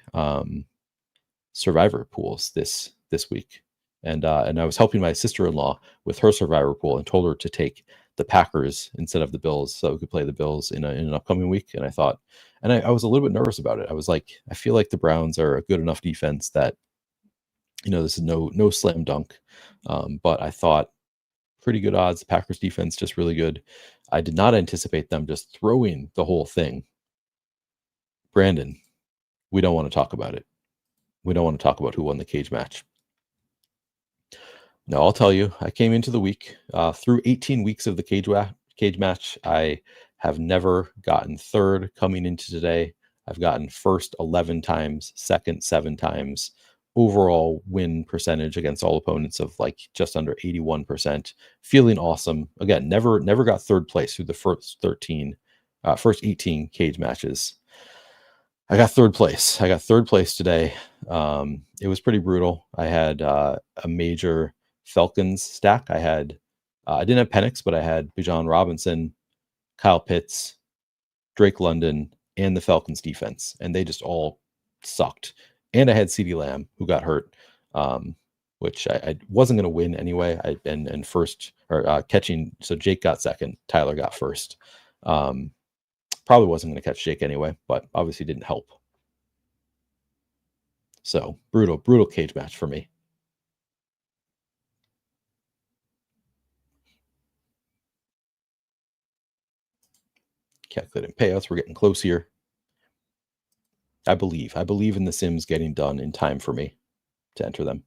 A: survivor pools this week, and I was helping my sister-in-law with her survivor pool and told her to take the Packers instead of the Bills, so we could play the Bills in an upcoming week. And I thought, and I was a little bit nervous about it. I was like, I feel like the Browns are a good enough defense that, this is no slam dunk. But I thought pretty good odds. Packers defense just really good. I did not anticipate them just throwing the whole thing. Brandon, we don't want to talk about it. We don't want to talk about who won the cage match. No, I'll tell you, I came into the week through 18 weeks of the cage match. I have never gotten third coming into today. I've gotten first 11 times, second 7 times, overall win percentage against all opponents of like just under 81%. Feeling awesome. Again, never got third place through the first 18 cage matches. I got third place. I got third place today. It was pretty brutal. I had a major Falcons stack. I didn't have Penix, but I had Bijan Robinson, Kyle Pitts, Drake London, and the Falcons defense, and they just all sucked. And I had CeeDee Lamb, who got hurt, which I wasn't going to win anyway. And first or catching, so Jake got second, Tyler got first. Probably wasn't going to catch Jake anyway, but obviously didn't help. So brutal cage match for me. Calculating payouts. We're getting close here. I believe in the Sims getting done in time for me to enter them.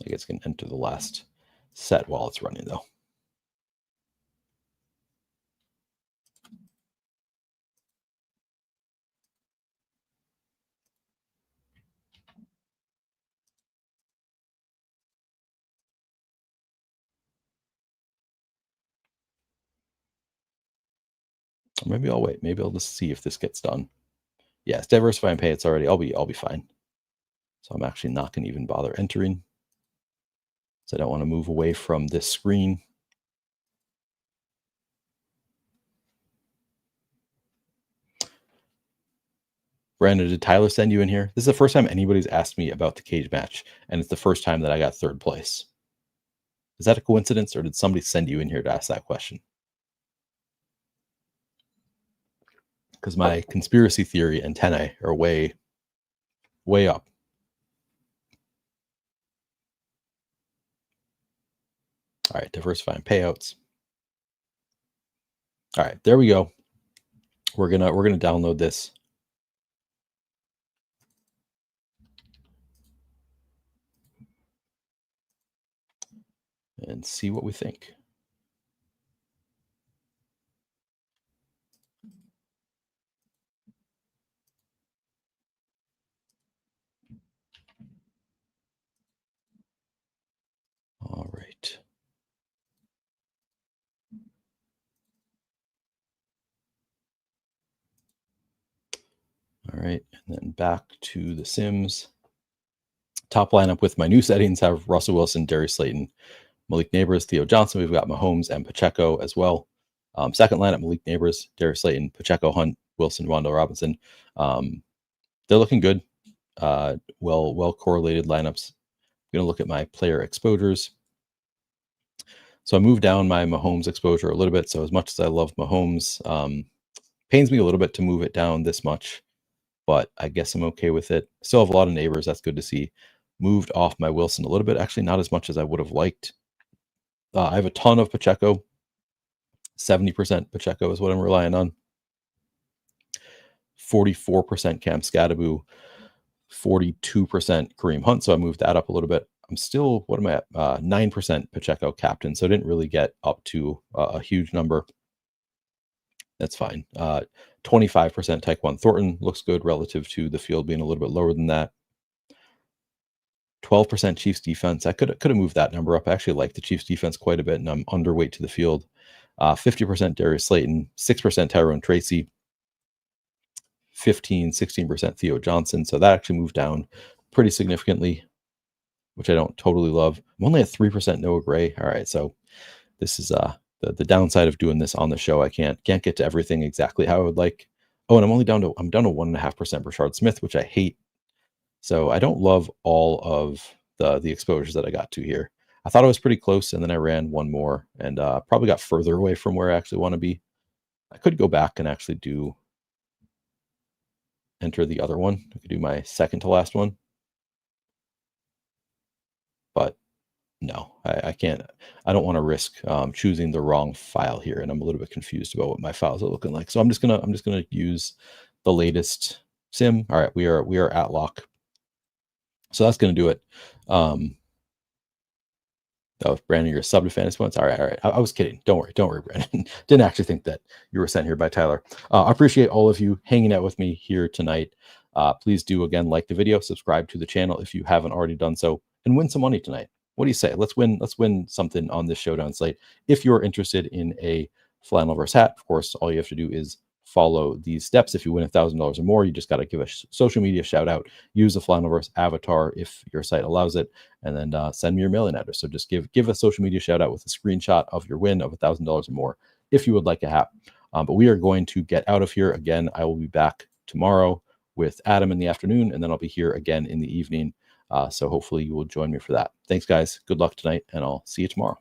A: I guess it's going to enter the last set while it's running, though. Or maybe I'll wait. Maybe I'll just see if this gets done. Yeah, it's diversify and pay. It's already. I'll be fine. So I'm actually not going to even bother entering. So I don't want to move away from this screen. Brandon, did Tyler send you in here? This is the first time anybody's asked me about the cage match, and it's the first time that I got third place. Is that a coincidence, or did somebody send you in here to ask that question? Because my conspiracy theory antennae are way up. All right, diversifying payouts. All right, there we go. We're gonna download this. And see what we think. All right. All right, and then back to the Sims. Top lineup with my new settings have Russell Wilson, Darius Slayton, Malik Neighbors, Theo Johnson. We've got Mahomes and Pacheco as well. Second lineup, Malik Neighbors, Darius Slayton, Pacheco, Hunt, Wilson, Wando Robinson. They're looking good. Well correlated lineups. I'm going to look at my player exposures. So I moved down my Mahomes exposure a little bit. So as much as I love Mahomes, pains me a little bit to move it down this much, but I guess I'm okay with it. Still have a lot of Neighbors. That's good to see. Moved off my Wilson a little bit. Actually, not as much as I would have liked. I have a ton of Pacheco. 70% Pacheco is what I'm relying on. 44% Cam Scadaboo. 42% Kareem Hunt. So I moved that up a little bit. I'm still, what am I at? 9% Pacheco captain. So I didn't really get up to a huge number. That's fine. 25% Tyquan Thornton looks good relative to the field being a little bit lower than that. 12% Chiefs defense. I could have moved that number up. I actually like the Chiefs defense quite a bit, and I'm underweight to the field. 50% Darius Slayton, 6% Tyrone Tracy, 16% Theo Johnson. So that actually moved down pretty significantly, which I don't totally love. I'm only at 3% Noah Gray. All right, so this is the downside of doing this on the show. I can't get to everything exactly how I would like. Oh, and I'm down to 1.5% Rashard Smith, which I hate. So I don't love all of the exposures that I got to here. I thought I was pretty close, and then I ran one more and probably got further away from where I actually want to be. I could go back and actually enter the other one. I could do my second to last one. But no, I can't. I don't want to risk choosing the wrong file here, and I'm a little bit confused about what my files are looking like. So I'm just gonna use the latest Sim. All right, we are at lock. So that's going to do it. Oh, Brandon, you're a sub to fantasy points. All right, all right. I was kidding. Don't worry, Brandon. Didn't actually think that you were sent here by Tyler. I appreciate all of you hanging out with me here tonight. Please do again like the video, subscribe to the channel if you haven't already done so, and win some money tonight. What do you say? Let's win something on this showdown slate. If you're interested in a flannel versus hat, of course, all you have to do is follow these steps. If you win $1,000 or more, you just got to give a social media shout out. Use the flannelverse avatar if your site allows it, and then send me your mailing address. So just give a social media shout out with a screenshot of your win of $1,000 or more if you would like a hat. But we are going to get out of here. Again, I will be back tomorrow with Adam in the afternoon, and then I'll be here again in the evening. So hopefully you will join me for that. Thanks, guys. Good luck tonight, and I'll see you tomorrow.